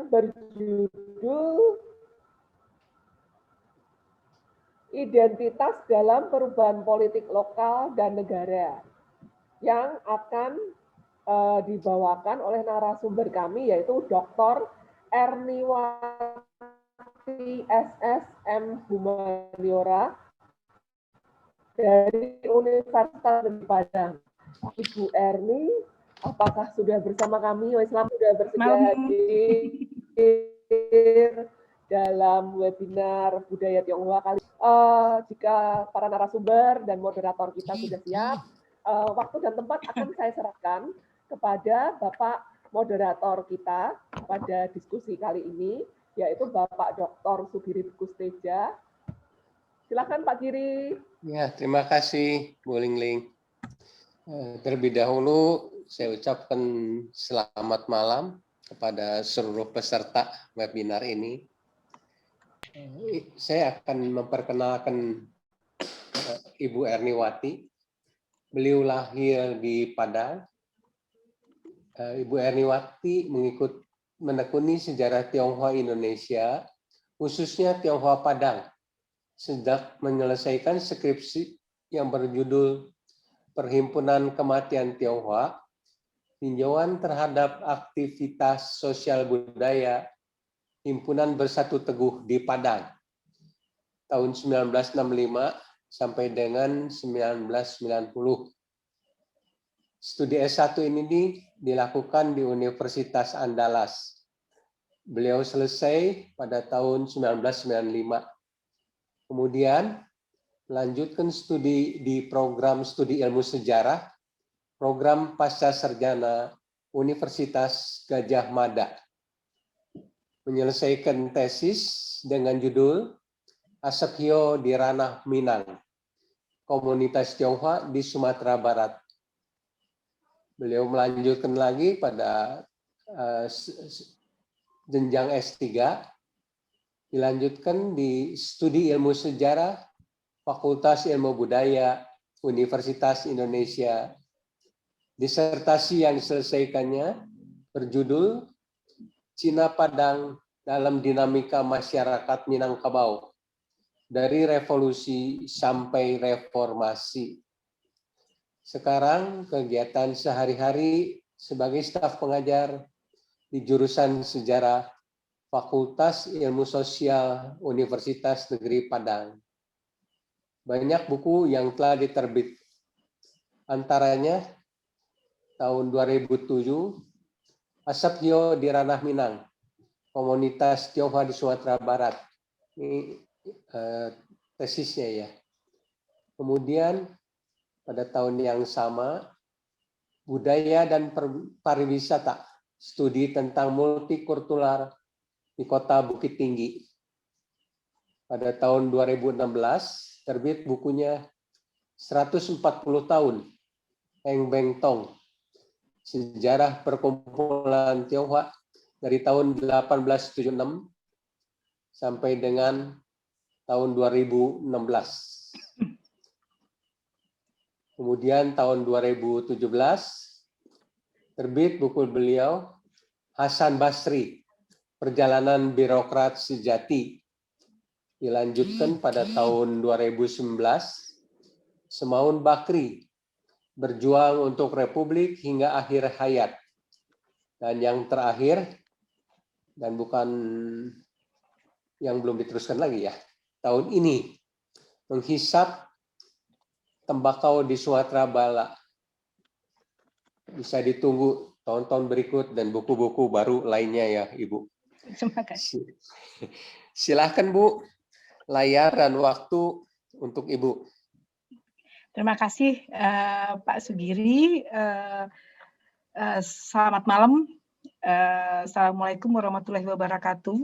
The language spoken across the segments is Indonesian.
berjudul Identitas dalam Perubahan Politik Lokal dan Negara, yang akan dibawakan oleh narasumber kami, yaitu Dr. Erniwati SSM Humaniora dari Universitas Negeri Padang. Ibu Erni, apakah sudah bersama kami? Islam sudah bersedia hadir dalam webinar Budaya Tionghoa kali. Jika para narasumber dan moderator kita sudah siap, waktu dan tempat akan saya serahkan kepada Bapak moderator kita pada diskusi kali ini, yaitu Bapak Dr. Sugiri Kusteja. Silakan Pak Giri. Ya, terima kasih Bu Lingling. Terlebih dahulu saya ucapkan selamat malam kepada seluruh peserta webinar ini. Saya akan memperkenalkan Ibu Erniwati. Beliau lahir di Padang. Ibu Erniwati menekuni sejarah Tionghoa Indonesia, khususnya Tionghoa Padang, sejak menyelesaikan skripsi yang berjudul Perhimpunan Kematian Tionghoa, tinjauan terhadap aktivitas sosial budaya Himpunan Bersatu Teguh di Padang, tahun 1965 sampai dengan 1990. Studi S1 ini dilakukan di Universitas Andalas. Beliau selesai pada tahun 1995. Kemudian melanjutkan studi di program studi ilmu sejarah, program pasca sarjana Universitas Gadjah Mada. Menyelesaikan tesis dengan judul Asep-hyo di Ranah Minang, Komunitas Tionghoa di Sumatera Barat. Beliau melanjutkan lagi pada jenjang S3, dilanjutkan di studi ilmu sejarah Fakultas Ilmu Budaya Universitas Indonesia. Disertasi yang diselesaikannya berjudul Cina Padang dalam Dinamika Masyarakat Minangkabau, dari Revolusi sampai Reformasi. Sekarang kegiatan sehari-hari sebagai staf pengajar di jurusan Sejarah Fakultas Ilmu Sosial Universitas Negeri Padang. Banyak buku yang telah diterbit. Antaranya tahun 2007, Asep-hyo di Ranah Minang, Komunitas Tionghoa di Sumatera Barat. Ini tesisnya ya. Kemudian pada tahun yang sama, Budaya dan Pariwisata, studi tentang multikultural di Kota Bukit Tinggi. Pada tahun 2016, terbit bukunya 140 tahun Eng Beng Tong, Sejarah Perkumpulan Tionghoa dari tahun 1876 sampai dengan tahun 2016. Kemudian tahun 2017 terbit buku beliau Hasan Basri, Perjalanan Birokrat Sejati. Dilanjutkan pada tahun 2019 Semaun Bakri, Berjuang untuk Republik hingga Akhir Hayat. Dan yang terakhir, dan bukan yang belum diteruskan lagi ya, tahun ini Menghisap Tembakau di Sumatera Barat. Bisa ditunggu tahun-tahun berikut dan buku-buku baru lainnya ya, Ibu. Terima kasih. Silahkan Bu, layar dan waktu untuk Ibu. Terima kasih Pak Sugiri. Selamat malam. Assalamualaikum warahmatullahi wabarakatuh.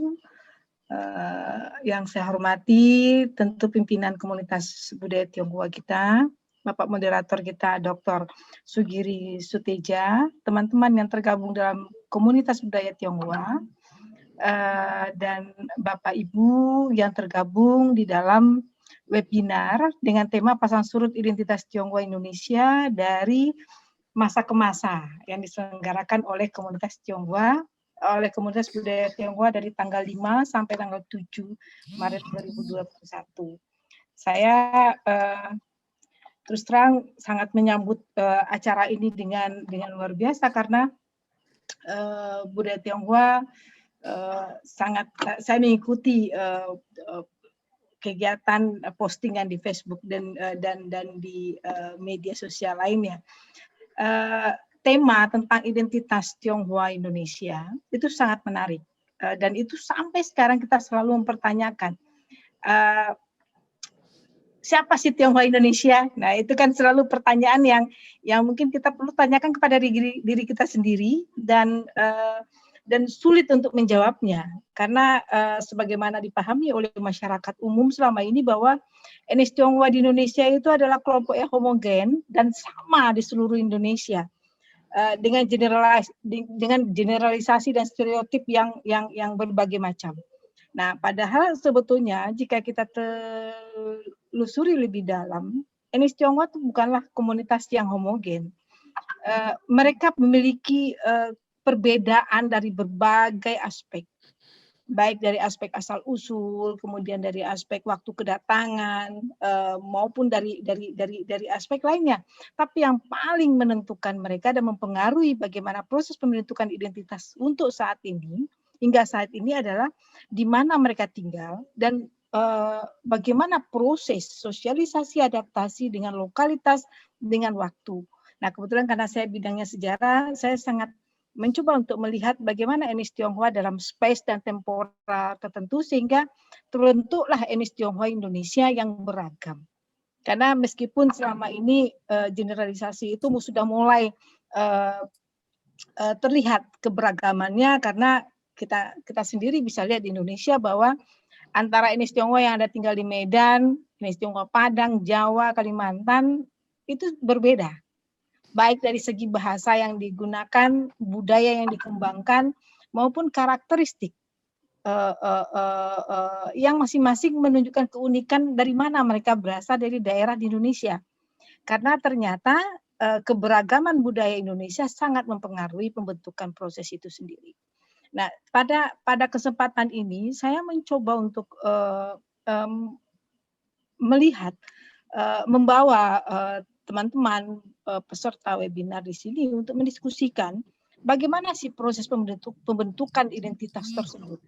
Yang saya hormati tentu pimpinan komunitas budaya Tionghoa kita, Bapak moderator kita Dr. Sugiri Suteja, teman-teman yang tergabung dalam komunitas budaya Tionghoa, dan Bapak Ibu yang tergabung di dalam webinar dengan tema Pasang Surut Identitas Tionghoa Indonesia dari Masa ke Masa yang diselenggarakan oleh komunitas Tionghoa oleh komunitas budaya Tionghoa dari tanggal 5 sampai tanggal 7 Maret 2021. Saya terus terang sangat menyambut acara ini dengan luar biasa karena budaya Tionghoa sangat saya mengikuti kegiatan postingan di Facebook dan di media sosial lainnya. Tema tentang identitas Tionghoa Indonesia itu sangat menarik dan itu sampai sekarang kita selalu mempertanyakan siapa sih Tionghoa Indonesia? Nah, itu kan selalu pertanyaan yang mungkin kita perlu tanyakan kepada diri kita sendiri dan sulit untuk menjawabnya karena sebagaimana dipahami oleh masyarakat umum selama ini bahwa etnis Tionghoa di Indonesia itu adalah kelompok yang homogen dan sama di seluruh Indonesia dengan generalisasi dan stereotip yang berbagai macam. Nah, padahal sebetulnya jika kita telusuri lebih dalam, etnis Tionghoa itu bukanlah komunitas yang homogen. Mereka memiliki perbedaan dari berbagai aspek, baik dari aspek asal-usul, kemudian dari aspek waktu kedatangan, maupun dari aspek lainnya. Tapi yang paling menentukan mereka dan mempengaruhi bagaimana proses pembentukan identitas untuk saat ini, hingga saat ini adalah di mana mereka tinggal dan bagaimana proses sosialisasi adaptasi dengan lokalitas, dengan waktu. Nah, kebetulan karena saya bidangnya sejarah, saya sangat mencoba untuk melihat bagaimana etnis Tionghoa dalam space dan temporal tertentu sehingga terbentuklah etnis Tionghoa Indonesia yang beragam. Karena meskipun selama ini generalisasi itu sudah mulai terlihat keberagamannya karena kita sendiri bisa lihat di Indonesia bahwa antara etnis Tionghoa yang ada tinggal di Medan, etnis Tionghoa Padang, Jawa, Kalimantan itu berbeda. Baik dari segi bahasa yang digunakan, budaya yang dikembangkan, maupun karakteristik yang masing-masing menunjukkan keunikan dari mana mereka berasal dari daerah di Indonesia. Karena ternyata keberagaman budaya Indonesia sangat mempengaruhi pembentukan proses itu sendiri. Nah, pada kesempatan ini saya mencoba untuk melihat, membawa teman-teman peserta webinar di sini untuk mendiskusikan bagaimana sih proses pembentukan identitas tersebut.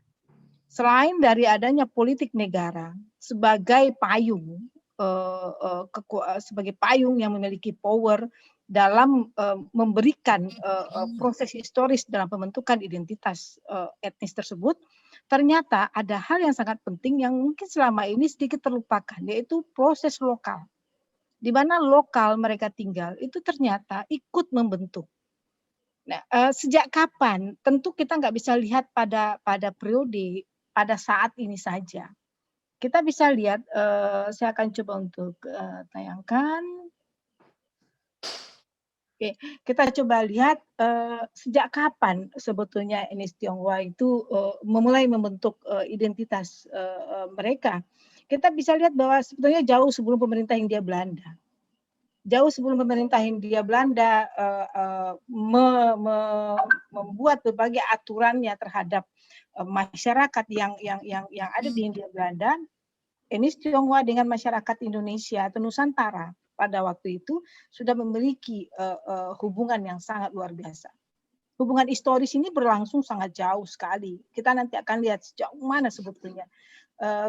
Selain dari adanya politik negara sebagai payung, sebagai payung yang memiliki power dalam memberikan proses historis dalam pembentukan identitas etnis tersebut, ternyata ada hal yang sangat penting yang mungkin selama ini sedikit terlupakan, yaitu proses lokal. Di mana lokal mereka tinggal itu ternyata ikut membentuk. Nah, sejak kapan? Tentu kita nggak bisa lihat pada periode pada saat ini saja. Kita bisa lihat, saya akan coba untuk tayangkan. Oke, kita coba lihat sejak kapan sebetulnya etnis Tionghoa itu memulai membentuk identitas mereka. Kita bisa lihat bahwa sebetulnya jauh sebelum pemerintah Hindia Belanda. Jauh sebelum pemerintah Hindia Belanda membuat berbagai aturannya terhadap masyarakat yang ada di Hindia Belanda, etnis Tionghoa dengan masyarakat Indonesia atau Nusantara pada waktu itu sudah memiliki hubungan yang sangat luar biasa. Hubungan historis ini berlangsung sangat jauh sekali. Kita nanti akan lihat sejauh mana sebetulnya.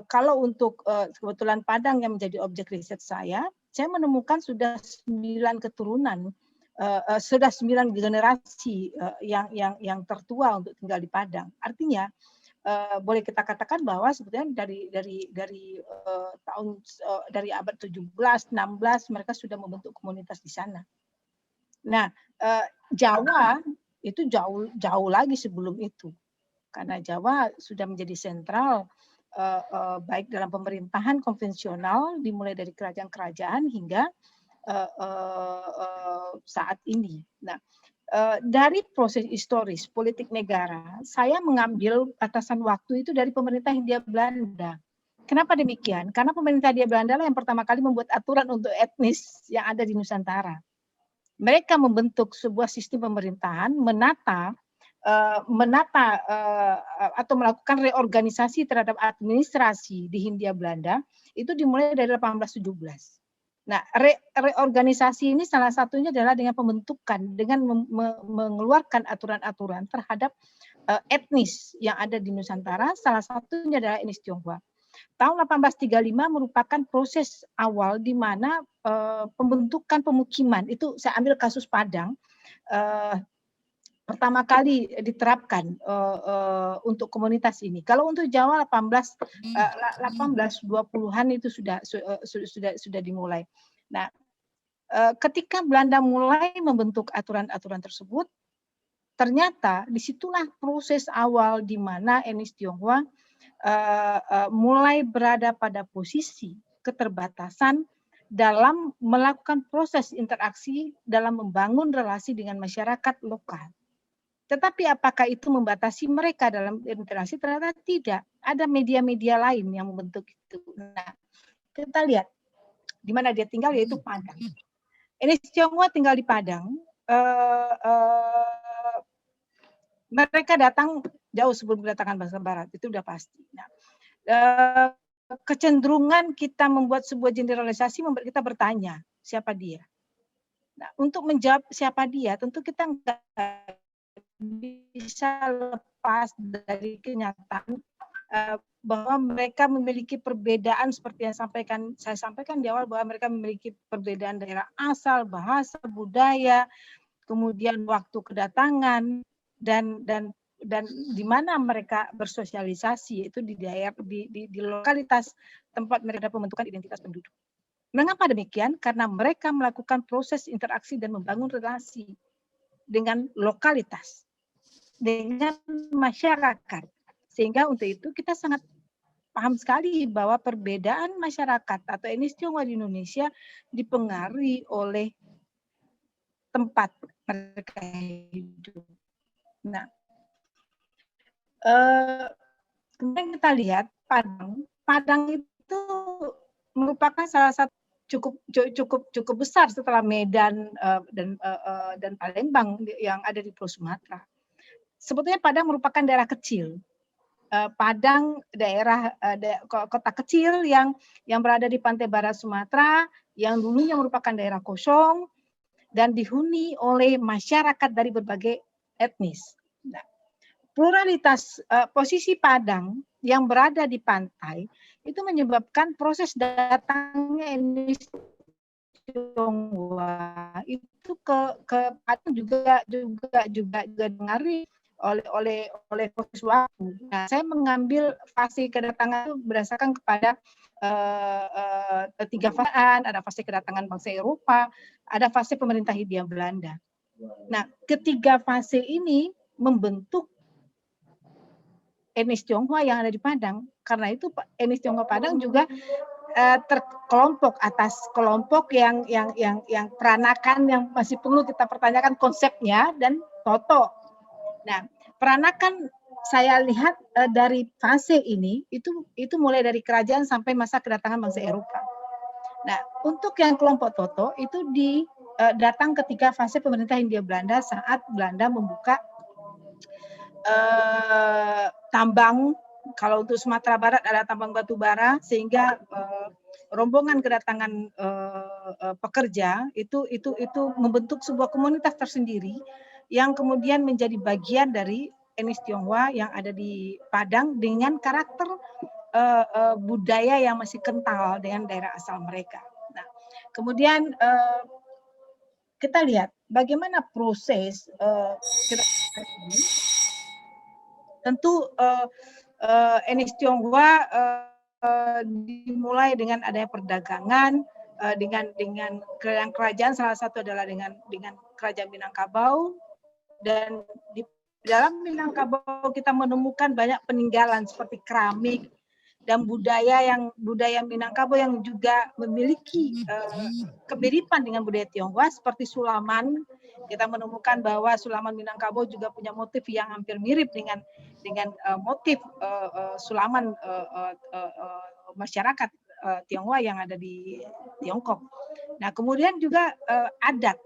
Kalau untuk kebetulan Padang yang menjadi objek riset saya menemukan sudah 9 keturunan, sudah 9 generasi yang tertua untuk tinggal di Padang. Artinya boleh kita katakan bahwa sebetulnya dari abad 17, 16 mereka sudah membentuk komunitas di sana. Nah, Jawa itu jauh lagi sebelum itu, karena Jawa sudah menjadi sentral baik dalam pemerintahan konvensional dimulai dari kerajaan-kerajaan hingga saat ini. Nah, dari proses historis politik negara, saya mengambil batasan waktu itu dari pemerintah Hindia Belanda. Kenapa demikian? Karena pemerintah Hindia Belanda lah yang pertama kali membuat aturan untuk etnis yang ada di Nusantara. Mereka membentuk sebuah sistem pemerintahan, menata menata atau melakukan reorganisasi terhadap administrasi di Hindia Belanda itu dimulai dari 1817. Nah, reorganisasi ini salah satunya adalah dengan pembentukan, dengan mengeluarkan aturan-aturan terhadap etnis yang ada di Nusantara, salah satunya adalah etnis Tionghoa. Tahun 1835 merupakan proses awal di mana pembentukan pemukiman, itu saya ambil kasus Padang, pertama kali diterapkan untuk komunitas ini. Kalau untuk Jawa 1820-an itu sudah dimulai. Nah, ketika Belanda mulai membentuk aturan-aturan tersebut, ternyata disitulah proses awal di mana etnis Tionghoa mulai berada pada posisi keterbatasan dalam melakukan proses interaksi dalam membangun relasi dengan masyarakat lokal. Tetapi apakah itu membatasi mereka dalam interaksi? Ternyata tidak. Ada media-media lain yang membentuk itu. Nah, kita lihat di mana dia tinggal, yaitu Padang. Etnis Tionghoa tinggal di Padang. Mereka datang jauh sebelum kedatangan bangsa Barat, itu sudah pasti. Nah, kecenderungan kita membuat sebuah generalisasi membuat kita bertanya, siapa dia? Nah, untuk menjawab siapa dia, tentu kita nggak bisa lepas dari kenyataan bahwa mereka memiliki perbedaan seperti yang saya sampaikan di awal, bahwa mereka memiliki perbedaan daerah asal, bahasa, budaya, kemudian waktu kedatangan, dan di mana mereka bersosialisasi, itu di daerah di lokalitas tempat mereka pembentukan identitas penduduk. Mengapa demikian? Karena mereka melakukan proses interaksi dan membangun relasi dengan lokalitas, dengan masyarakat. Sehingga untuk itu kita sangat paham sekali bahwa perbedaan masyarakat atau etnis Tionghoa di Indonesia dipengaruhi oleh tempat mereka hidup. Nah, kemudian kita lihat Padang itu merupakan salah satu cukup besar setelah Medan dan Palembang yang ada di Pulau Sumatera. Sebetulnya Padang merupakan daerah kecil. Padang daerah kota kecil yang berada di pantai barat Sumatera, yang dulunya merupakan daerah kosong dan dihuni oleh masyarakat dari berbagai etnis. Nah, pluralitas posisi Padang yang berada di pantai itu menyebabkan proses datangnya etnis Tionghoa itu ke Padang juga dipengaruhi oleh proses waktu. Nah, saya mengambil fase kedatangan itu berdasarkan kepada 3 fase. Ada fase kedatangan bangsa Eropa, ada fase pemerintah Hindia Belanda. Nah, ketiga fase ini membentuk etnis Tionghoa yang ada di Padang. Karena itu etnis Tionghoa Padang juga terkelompok atas kelompok yang peranakan yang masih perlu kita pertanyakan konsepnya dan toto. Nah, peranakan saya lihat dari fase ini itu mulai dari kerajaan sampai masa kedatangan bangsa Eropa. Nah, untuk yang kelompok toto itu datang ketika fase pemerintah Hindia Belanda saat Belanda membuka tambang. Kalau untuk Sumatera Barat ada tambang batu bara, sehingga rombongan kedatangan pekerja itu membentuk sebuah komunitas tersendiri yang kemudian menjadi bagian dari etnis Tionghoa yang ada di Padang dengan karakter budaya yang masih kental dengan daerah asal mereka. Nah, kemudian kita lihat bagaimana proses ini. Tentu etnis Tionghoa dimulai dengan adanya perdagangan dengan kerajaan, salah satu adalah dengan kerajaan Minangkabau, dan di dalam Minangkabau kita menemukan banyak peninggalan seperti keramik dan budaya Minangkabau yang juga memiliki kemiripan dengan budaya Tionghoa seperti Sulaman. Kita menemukan bahwa Sulaman Minangkabau juga punya motif yang hampir mirip dengan motif Sulaman masyarakat Tionghoa yang ada di Tiongkok. Nah, kemudian juga adat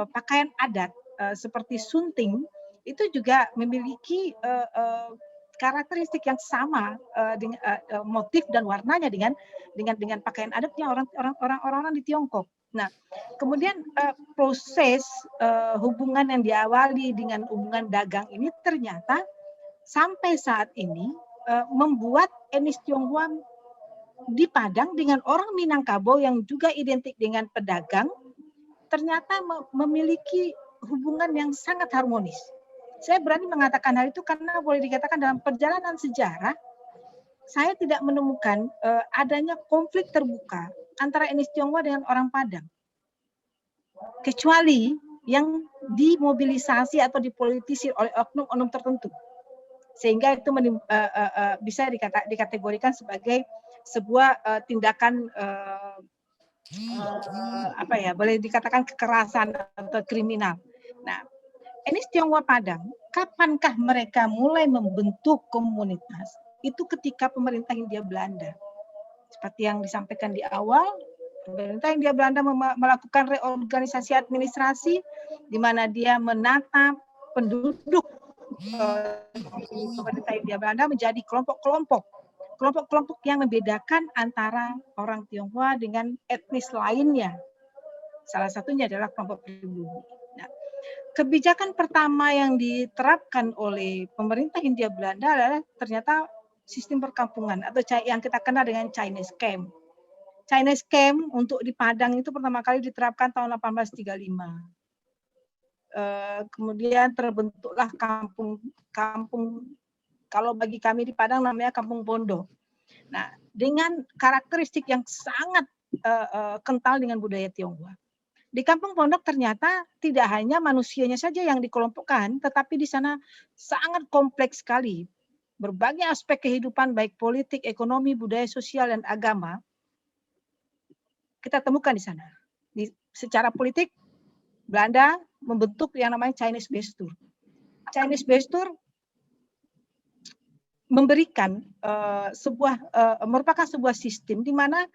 pakaian adat seperti sunting itu juga memiliki karakteristik yang sama dengan motif dan warnanya dengan pakaian adatnya orang-orang di Tiongkok. Nah, kemudian proses hubungan yang diawali dengan hubungan dagang ini ternyata sampai saat ini membuat etnis Tionghoa di Padang dengan orang Minangkabau yang juga identik dengan pedagang ternyata memiliki hubungan yang sangat harmonis. Saya berani mengatakan hal itu karena boleh dikatakan dalam perjalanan sejarah saya tidak menemukan adanya konflik terbuka antara etnis Tionghoa dengan orang Padang. Kecuali yang dimobilisasi atau dipolitisir oleh oknum-oknum tertentu. Sehingga itu bisa dikategorikan sebagai sebuah tindakan boleh dikatakan kekerasan atau kriminal. Nah, etnis Tionghoa Padang, kapankah mereka mulai membentuk komunitas? Itu ketika pemerintah Hindia Belanda. Seperti yang disampaikan di awal, pemerintah Hindia Belanda melakukan reorganisasi administrasi, di mana dia menata penduduk pemerintah Hindia Belanda menjadi kelompok-kelompok yang membedakan antara orang Tionghoa dengan etnis lainnya. Salah satunya adalah kelompok pribumi. Nah, kebijakan pertama yang diterapkan oleh pemerintah Hindia Belanda adalah ternyata sistem perkampungan atau yang kita kenal dengan Chinese Camp. Chinese Camp untuk di Padang itu pertama kali diterapkan tahun 1835. Kemudian terbentuklah kampung kalau bagi kami di Padang namanya Kampung Bondo. Nah, dengan karakteristik yang sangat kental dengan budaya Tionghoa. Di Kampung Pondok ternyata tidak hanya manusianya saja yang dikelompokkan, tetapi di sana sangat kompleks sekali. Berbagai aspek kehidupan baik politik, ekonomi, budaya sosial, dan agama kita temukan di sana. Secara politik, Belanda membentuk yang namanya Chinese Bestuur. Chinese Bestuur memberikan merupakan sebuah sistem di mana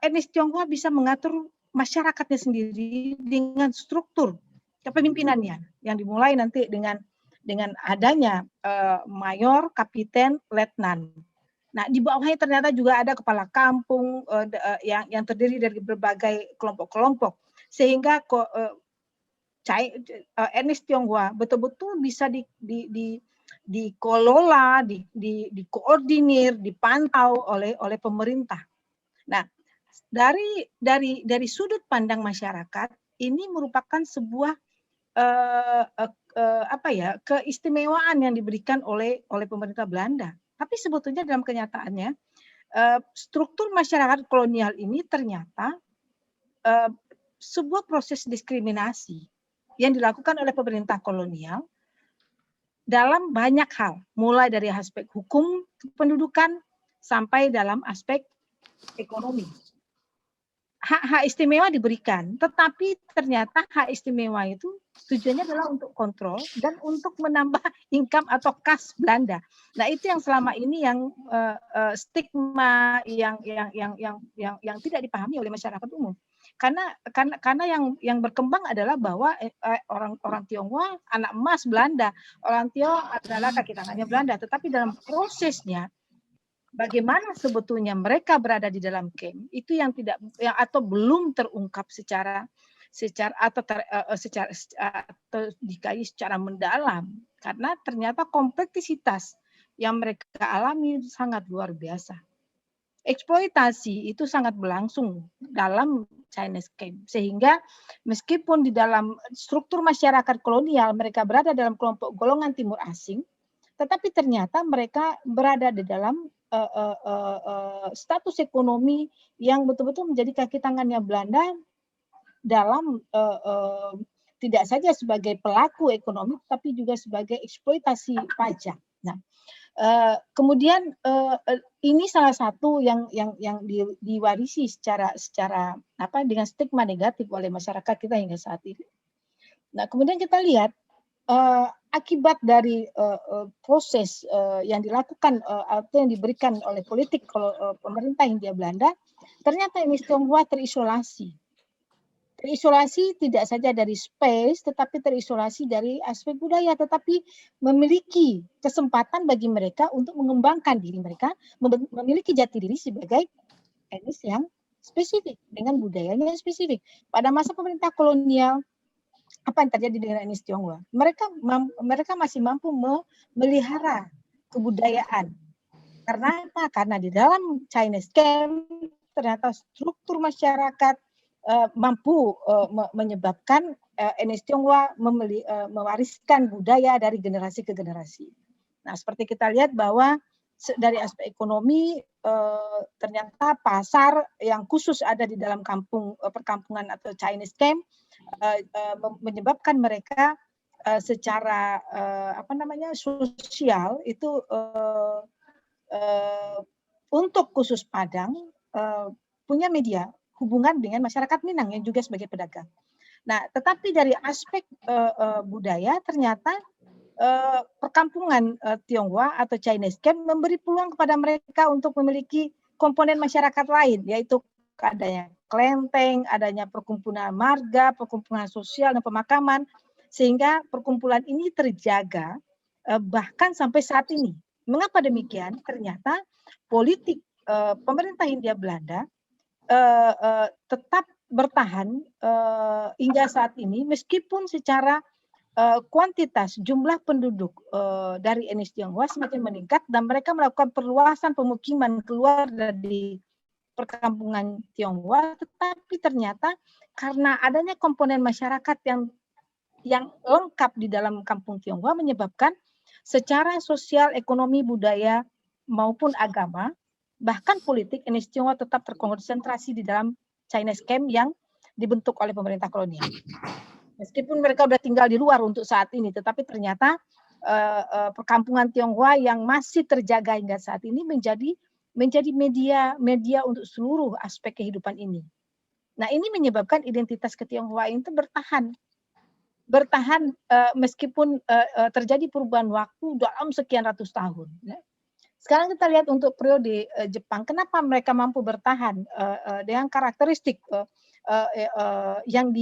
etnis Tionghoa bisa mengatur masyarakatnya sendiri dengan struktur kepemimpinannya yang dimulai nanti dengan adanya mayor, kapiten, letnan. Nah, di bawahnya ternyata juga ada kepala kampung yang terdiri dari berbagai kelompok-kelompok sehingga etnis Tionghoa betul-betul bisa dikelola, dikoordinir, dipantau oleh pemerintah. Nah, dari sudut pandang masyarakat ini merupakan sebuah keistimewaan yang diberikan oleh pemerintah Belanda. Tapi sebetulnya dalam kenyataannya struktur masyarakat kolonial ini ternyata sebuah proses diskriminasi yang dilakukan oleh pemerintah kolonial dalam banyak hal, mulai dari aspek hukum pendudukan sampai dalam aspek ekonomi. Hak-hak istimewa diberikan, tetapi ternyata hak istimewa itu tujuannya adalah untuk kontrol dan untuk menambah income atau kas Belanda. Nah, itu yang selama ini yang stigma yang tidak dipahami oleh masyarakat umum. Karena yang berkembang adalah bahwa orang Tionghoa anak emas Belanda, orang Tionghoa adalah kaki tangannya Belanda, tetapi dalam prosesnya bagaimana sebetulnya mereka berada di dalam camp itu yang atau belum terungkap secara dikaji secara mendalam karena ternyata kompleksitas yang mereka alami sangat luar biasa. Eksploitasi itu sangat berlangsung dalam Chinese camp sehingga meskipun di dalam struktur masyarakat kolonial mereka berada dalam kelompok golongan timur asing, tetapi ternyata mereka berada di dalam status ekonomi yang betul-betul menjadi kaki tangannya Belanda dalam tidak saja sebagai pelaku ekonomi tapi juga sebagai eksploitasi pajak. Nah, kemudian ini salah satu yang diwarisi secara dengan stigma negatif oleh masyarakat kita hingga saat ini. Nah, kemudian kita lihat akibat dari proses yang dilakukan atau yang diberikan oleh politik pemerintah Hindia Belanda, ternyata etnis Tionghoa terisolasi terisolasi tidak saja dari space, tetapi terisolasi dari aspek budaya, tetapi memiliki kesempatan bagi mereka untuk mengembangkan diri mereka, memiliki jati diri sebagai etnis yang spesifik, dengan budayanya yang spesifik. Pada masa pemerintah kolonial, apa yang terjadi dengan etnis Tionghoa? Mereka masih mampu memelihara kebudayaan. Karena apa? Karena di dalam Chinese camp, ternyata struktur masyarakat mampu menyebabkan etnis Tionghoa mewariskan budaya dari generasi ke generasi. Nah, seperti kita lihat bahwa dari aspek ekonomi ternyata pasar yang khusus ada di dalam perkampungan atau Chinese camp menyebabkan mereka secara sosial itu untuk khusus Padang punya media hubungan dengan masyarakat Minang yang juga sebagai pedagang. Nah, tetapi dari aspek budaya ternyata perkampungan Tionghoa atau Chinese camp memberi peluang kepada mereka untuk memiliki komponen masyarakat lain, yaitu adanya kelenteng, adanya perkumpulan marga, perkumpulan sosial dan pemakaman, sehingga perkumpulan ini terjaga bahkan sampai saat ini. Mengapa demikian? Ternyata politik pemerintah Hindia Belanda tetap bertahan hingga saat ini, meskipun secara kuantitas jumlah penduduk dari etnis Tionghoa semakin meningkat dan mereka melakukan perluasan pemukiman keluar dari perkampungan Tionghoa, tetapi ternyata karena adanya komponen masyarakat yang lengkap di dalam kampung Tionghoa menyebabkan secara sosial, ekonomi, budaya maupun agama, bahkan politik, etnis Tionghoa tetap terkonsentrasi di dalam Chinese camp yang dibentuk oleh pemerintah kolonial. Meskipun mereka sudah tinggal di luar untuk saat ini, tetapi ternyata perkampungan Tionghoa yang masih terjaga hingga saat ini menjadi media untuk seluruh aspek kehidupan ini. Nah, ini menyebabkan identitas ketionghoaan itu bertahan meskipun terjadi perubahan waktu dalam sekian ratus tahun. Sekarang kita lihat untuk periode Jepang, kenapa mereka mampu bertahan dengan karakteristik yang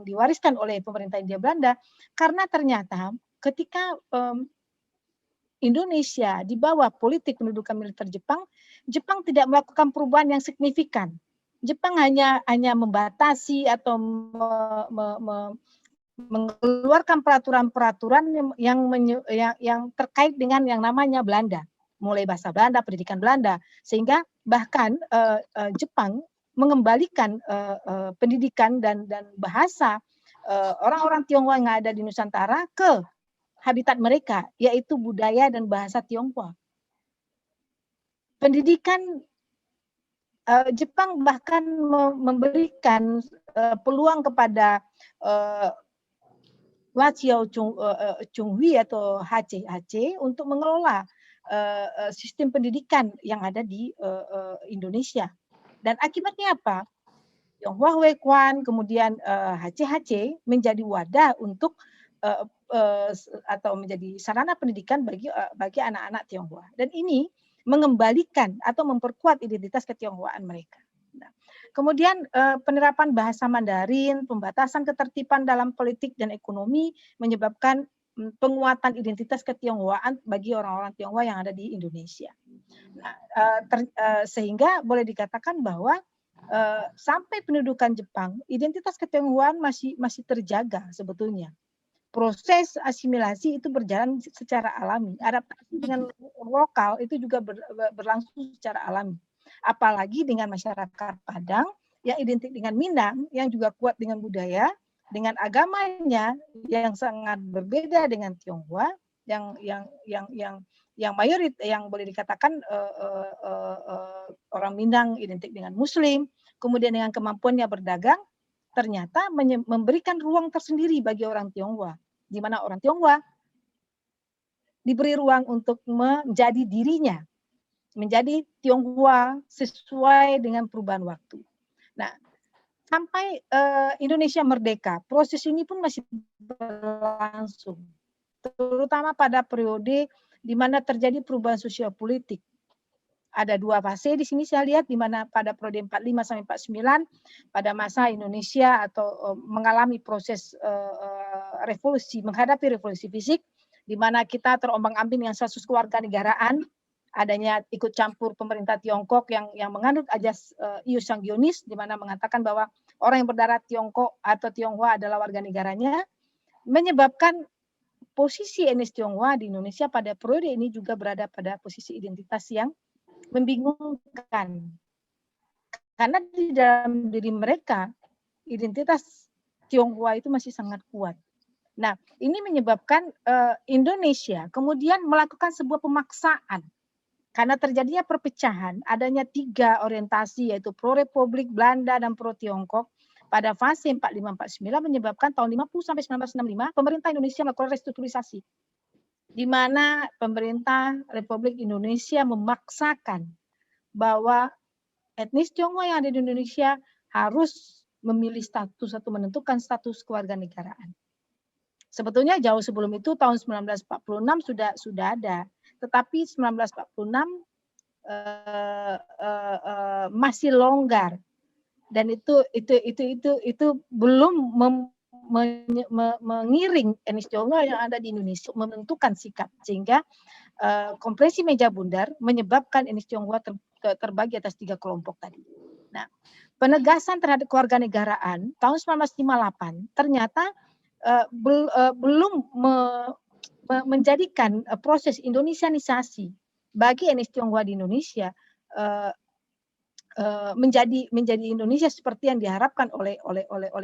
diwariskan oleh pemerintah Hindia Belanda, karena ternyata ketika Indonesia di bawah politik pendudukan militer Jepang tidak melakukan perubahan yang signifikan. Jepang hanya membatasi atau mengeluarkan peraturan-peraturan yang terkait dengan yang namanya Belanda, mulai bahasa Belanda, pendidikan Belanda, sehingga bahkan Jepang mengembalikan pendidikan dan bahasa orang-orang Tionghoa yang ada di Nusantara ke habitat mereka, yaitu budaya dan bahasa Tionghoa. Pendidikan Jepang bahkan memberikan peluang kepada Wachiao Chunghui atau HC untuk mengelola sistem pendidikan yang ada di Indonesia. Dan akibatnya apa? Tionghoa Huekuan, kemudian HC menjadi wadah untuk atau menjadi sarana pendidikan bagi anak-anak Tionghoa. Dan ini mengembalikan atau memperkuat identitas ketionghoaan mereka. Nah, kemudian penerapan bahasa Mandarin, pembatasan ketertiban dalam politik dan ekonomi menyebabkan penguatan identitas ketionghoaan bagi orang-orang Tionghoa yang ada di Indonesia. Nah, sehingga boleh dikatakan bahwa sampai pendudukan Jepang, identitas ketionghoaan masih terjaga sebetulnya. Proses asimilasi itu berjalan secara alami. Adaptasi dengan lokal itu juga berlangsung secara alami. Apalagi dengan masyarakat Padang yang identik dengan Minang, yang juga kuat dengan budaya, dengan agamanya yang sangat berbeda dengan Tionghoa, yang mayoritas, yang boleh dikatakan orang Minang identik dengan Muslim, kemudian dengan kemampuannya berdagang, ternyata memberikan ruang tersendiri bagi orang Tionghoa, di mana orang Tionghoa diberi ruang untuk menjadi dirinya, menjadi Tionghoa sesuai dengan perubahan waktu. Nah, sampai Indonesia merdeka, proses ini pun masih berlangsung, terutama pada periode di mana terjadi perubahan sosial politik. Ada 2 fase di sini saya lihat, di mana pada periode 45 sampai 49 pada masa Indonesia atau mengalami proses revolusi, menghadapi revolusi fisik, di mana kita terombang-ambing dengan status kewarganegaraan, adanya ikut campur pemerintah Tiongkok yang menganut ajas ius sanguinis, di mana mengatakan bahwa orang yang berdarah Tiongkok atau Tionghoa adalah warga negaranya, menyebabkan posisi etnis Tionghoa di Indonesia pada periode ini juga berada pada posisi identitas yang membingungkan. Karena di dalam diri mereka, identitas Tionghoa itu masih sangat kuat. Nah, ini menyebabkan Indonesia kemudian melakukan sebuah pemaksaan. Karena terjadinya perpecahan, adanya 3 orientasi, yaitu pro-republik, Belanda, dan pro-Tiongkok, pada fase 45-49 menyebabkan tahun 50 sampai 1965 pemerintah Indonesia melakukan restrukturisasi, di mana pemerintah Republik Indonesia memaksakan bahwa etnis Tionghoa yang ada di Indonesia harus memilih status atau menentukan status kewarganegaraan. Sebetulnya jauh sebelum itu tahun 1946 sudah ada, tetapi 1946 masih longgar. Dan itu belum mengiring etnis Tionghoa yang ada di Indonesia menentukan sikap, sehingga kompresi meja bundar menyebabkan etnis Tionghoa terbagi atas 3 kelompok tadi. Nah, penegasan terhadap kewarganegaraan tahun 1958 ternyata belum menjadikan proses Indonesianisasi bagi etnis Tionghoa di Indonesia menjadi Indonesia seperti yang diharapkan oleh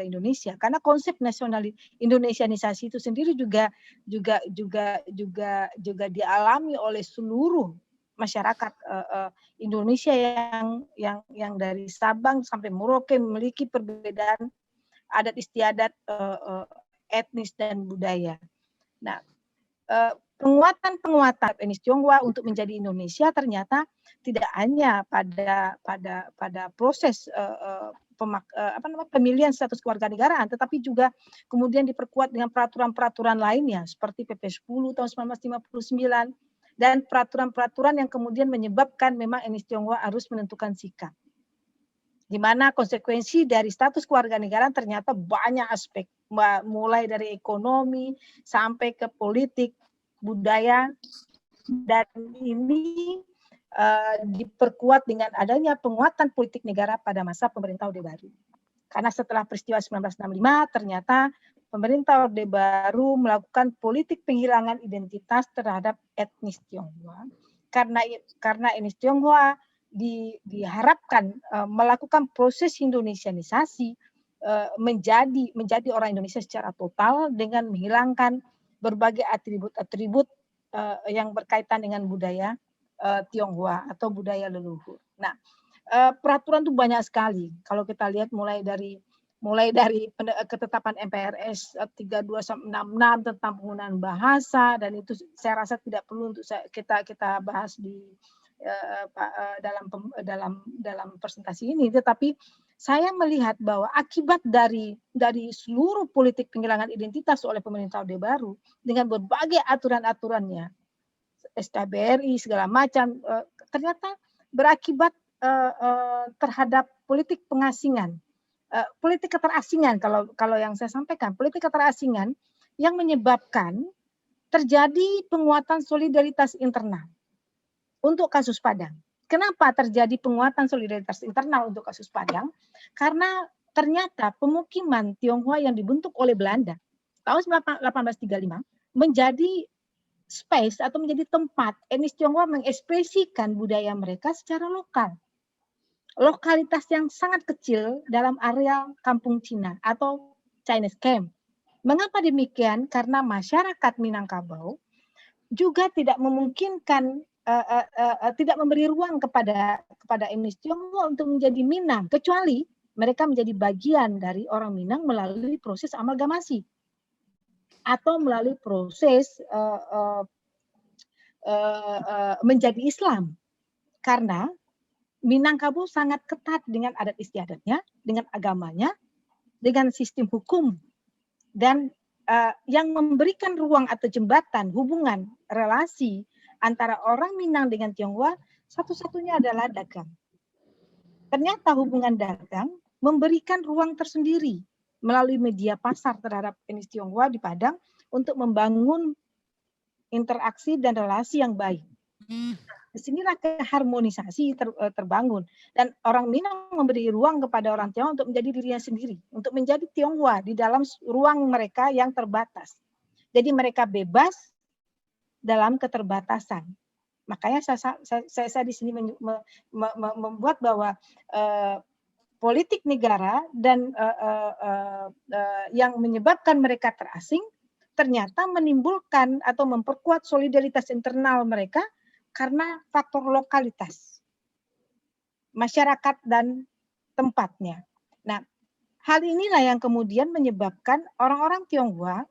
Indonesia, karena konsep nasional Indonesianisasi itu sendiri juga dialami oleh seluruh masyarakat Indonesia yang dari Sabang sampai Merauke memiliki perbedaan adat istiadat, etnis dan budaya. Nah, penguatan etnis Tionghoa untuk menjadi Indonesia ternyata tidak hanya pada proses pemilihan status kewarganegaraan, tetapi juga kemudian diperkuat dengan peraturan-peraturan lainnya seperti PP 10 tahun 1959 dan peraturan-peraturan yang kemudian menyebabkan memang etnis Tionghoa harus menentukan sikap. Di mana konsekuensi dari status kewarganegaraan ternyata banyak aspek, mulai dari ekonomi sampai ke politik, budaya, dan ini diperkuat dengan adanya penguatan politik negara pada masa pemerintah Orde Baru. Karena setelah peristiwa 1965 ternyata pemerintah Orde Baru melakukan politik penghilangan identitas terhadap etnis Tionghoa. Karena etnis Tionghoa diharapkan melakukan proses Indonesianisasi, menjadi orang Indonesia secara total dengan menghilangkan berbagai atribut-atribut yang berkaitan dengan budaya Tionghoa atau budaya leluhur. Nah, peraturan itu banyak sekali. Kalau kita lihat mulai dari ketetapan MPRS 32/66 tentang penggunaan bahasa, dan itu saya rasa tidak perlu untuk kita bahas di dalam presentasi ini, tetapi saya melihat bahwa akibat dari seluruh politik penghilangan identitas oleh pemerintah Orde Baru dengan berbagai aturan-aturannya, SKBRI segala macam, ternyata berakibat terhadap politik pengasingan, politik keterasingan, kalau yang saya sampaikan, politik keterasingan yang menyebabkan terjadi penguatan solidaritas internal untuk kasus Padang. Kenapa terjadi penguatan solidaritas internal untuk kasus Padang? Karena ternyata pemukiman Tionghoa yang dibentuk oleh Belanda tahun 1835 menjadi space atau menjadi tempat etnis Tionghoa mengekspresikan budaya mereka secara lokal. Lokalitas yang sangat kecil dalam area kampung Cina atau Chinese camp. Mengapa demikian? Karena masyarakat Minangkabau juga tidak memungkinkan, tidak memberi ruang kepada etnis Tionghoa untuk menjadi Minang, kecuali mereka menjadi bagian dari orang Minang melalui proses amalgamasi atau melalui proses menjadi Islam. Karena Minangkabau sangat ketat dengan adat istiadatnya, dengan agamanya, dengan sistem hukum, dan yang memberikan ruang atau jembatan hubungan relasi antara orang Minang dengan Tionghoa satu-satunya adalah dagang. Ternyata hubungan dagang memberikan ruang tersendiri melalui media pasar terhadap etnis Tionghoa di Padang untuk membangun interaksi dan relasi yang baik. Disinilah keharmonisasi terbangun, dan orang Minang memberi ruang kepada orang Tionghoa untuk menjadi dirinya sendiri, untuk menjadi Tionghoa di dalam ruang mereka yang terbatas. Jadi mereka bebas dalam keterbatasan. Makanya saya di sini membuat bahwa politik negara dan yang menyebabkan mereka terasing ternyata menimbulkan atau memperkuat solidaritas internal mereka karena faktor lokalitas masyarakat dan tempatnya. Nah, hal inilah yang kemudian menyebabkan orang-orang Tionghoa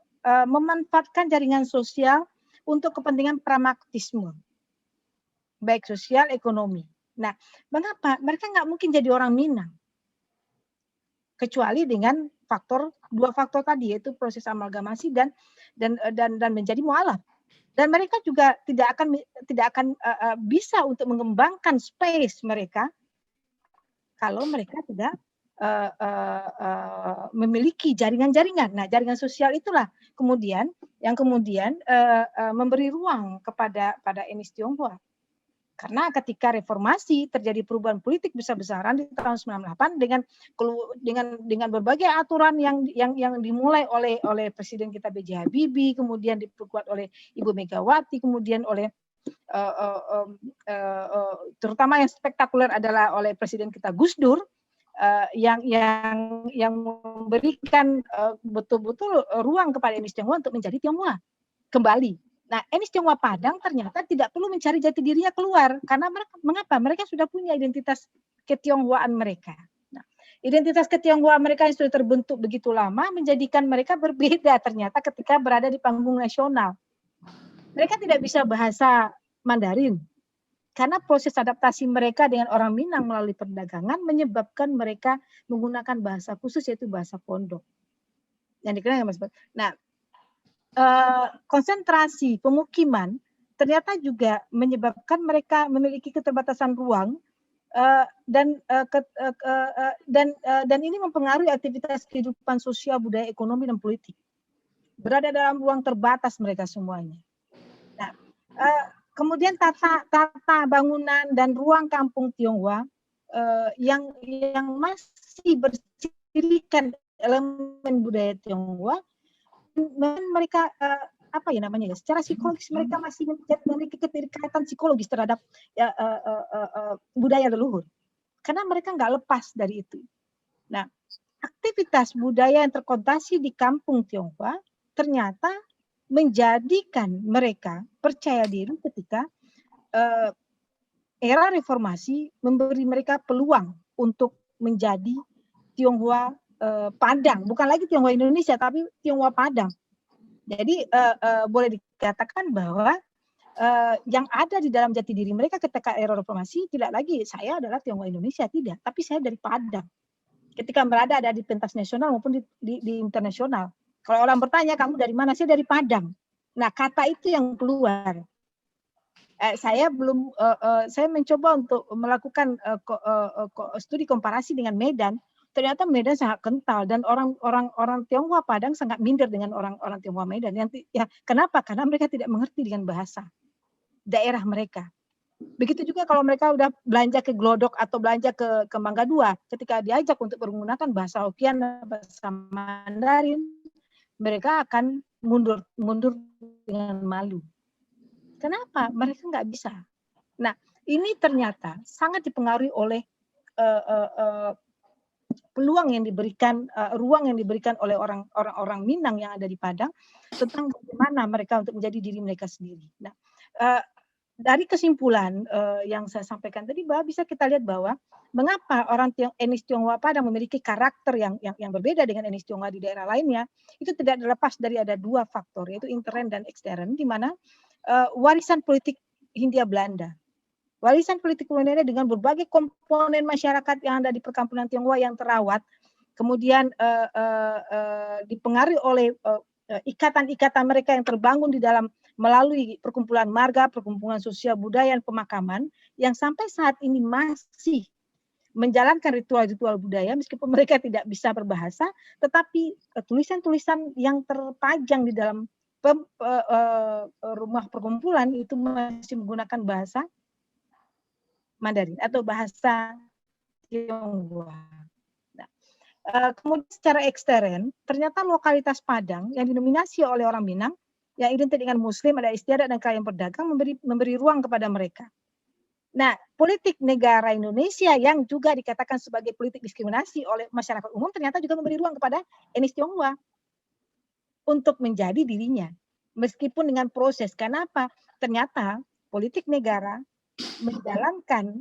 memanfaatkan jaringan sosial untuk kepentingan pragmatisme, baik sosial, ekonomi. Nah, mengapa mereka nggak mungkin jadi orang Minang? Kecuali dengan dua faktor tadi, yaitu proses amalgamasi dan menjadi mualaf. Dan mereka juga tidak akan bisa untuk mengembangkan space mereka kalau mereka tidak memiliki jaringan-jaringan. Nah, jaringan sosial itulah yang kemudian memberi ruang pada etnis Tionghoa. Karena ketika reformasi terjadi perubahan politik besar-besaran di tahun 98 dengan berbagai aturan yang dimulai oleh Presiden kita B.J. Habibie, kemudian diperkuat oleh Ibu Megawati, kemudian oleh terutama yang spektakuler adalah oleh Presiden kita Gus Dur, yang memberikan betul-betul ruang kepada etnis Tionghoa untuk menjadi Tionghoa kembali. Nah, etnis Tionghoa Padang ternyata tidak perlu mencari jati dirinya keluar, karena mengapa? Mereka sudah punya identitas ketionghoaan mereka. Nah, identitas ketionghoaan mereka yang sudah terbentuk begitu lama menjadikan mereka berbeda ternyata ketika berada di panggung nasional. Mereka tidak bisa bahasa Mandarin, karena proses adaptasi mereka dengan orang Minang melalui perdagangan menyebabkan mereka menggunakan bahasa khusus, yaitu bahasa pondok. Yang dikenal Mas. Nah, konsentrasi pemukiman ternyata juga menyebabkan mereka memiliki keterbatasan ruang dan ini mempengaruhi aktivitas kehidupan sosial, budaya, ekonomi, dan politik. Berada dalam ruang terbatas mereka semuanya. Nah, kemudian tata bangunan dan ruang kampung Tionghoa yang masih bersirikan elemen budaya Tionghoa, mereka secara psikologis mereka masih memiliki keterikatan psikologis terhadap budaya leluhur, karena mereka nggak lepas dari itu. Nah, aktivitas budaya yang terkontasi di kampung Tionghoa ternyata menjadikan mereka percaya diri ketika era reformasi memberi mereka peluang untuk menjadi Tionghoa Padang, bukan lagi Tionghoa Indonesia, tapi Tionghoa Padang. Jadi boleh dikatakan bahwa yang ada di dalam jati diri mereka ketika era reformasi tidak lagi saya adalah Tionghoa Indonesia, tidak, tapi saya dari Padang. Ketika berada ada di pentas nasional maupun di internasional. Kalau orang bertanya kamu dari mana, saya dari Padang. Nah, kata itu yang keluar. Saya mencoba untuk melakukan studi komparasi dengan Medan. Ternyata Medan sangat kental, dan orang Tionghoa Padang sangat minder dengan orang Tionghoa Medan. Kenapa? Karena mereka tidak mengerti dengan bahasa daerah mereka. Begitu juga kalau mereka udah belanja ke Glodok atau belanja ke Mangga Dua, ketika diajak untuk menggunakan bahasa Hokkien, bahasa Mandarin, mereka akan mundur dengan malu. Kenapa? Mereka nggak bisa. Nah, ini ternyata sangat dipengaruhi oleh peluang yang diberikan, ruang yang diberikan oleh orang Minang yang ada di Padang tentang bagaimana mereka untuk menjadi diri mereka sendiri. Nah, dari kesimpulan yang saya sampaikan tadi, bahwa bisa kita lihat bahwa mengapa orang etnis Tionghoa Padang memiliki karakter yang berbeda dengan etnis Tionghoa di daerah lainnya, itu tidak terlepas dari ada dua faktor, yaitu intern dan ekstern, di mana warisan politik Hindia Belanda. Warisan politik kolonialnya dengan berbagai komponen masyarakat yang ada di perkampungan Tionghoa yang terawat, kemudian dipengaruhi oleh ikatan-ikatan mereka yang terbangun di dalam melalui perkumpulan marga, perkumpulan sosial budaya dan pemakaman yang sampai saat ini masih menjalankan ritual-ritual budaya meskipun mereka tidak bisa berbahasa, tetapi tulisan-tulisan yang terpajang di dalam rumah perkumpulan itu masih menggunakan bahasa Mandarin atau bahasa Tionghoa. Nah, kemudian secara ekstern, ternyata lokalitas Padang yang didominasi oleh orang Minang yang identik dengan Muslim, ada istiadat dan kalangan pedagang memberi ruang kepada mereka. Nah, politik negara Indonesia yang juga dikatakan sebagai politik diskriminasi oleh masyarakat umum ternyata juga memberi ruang kepada etnis Tionghoa untuk menjadi dirinya. Meskipun dengan proses, kenapa? Ternyata politik negara menjalankan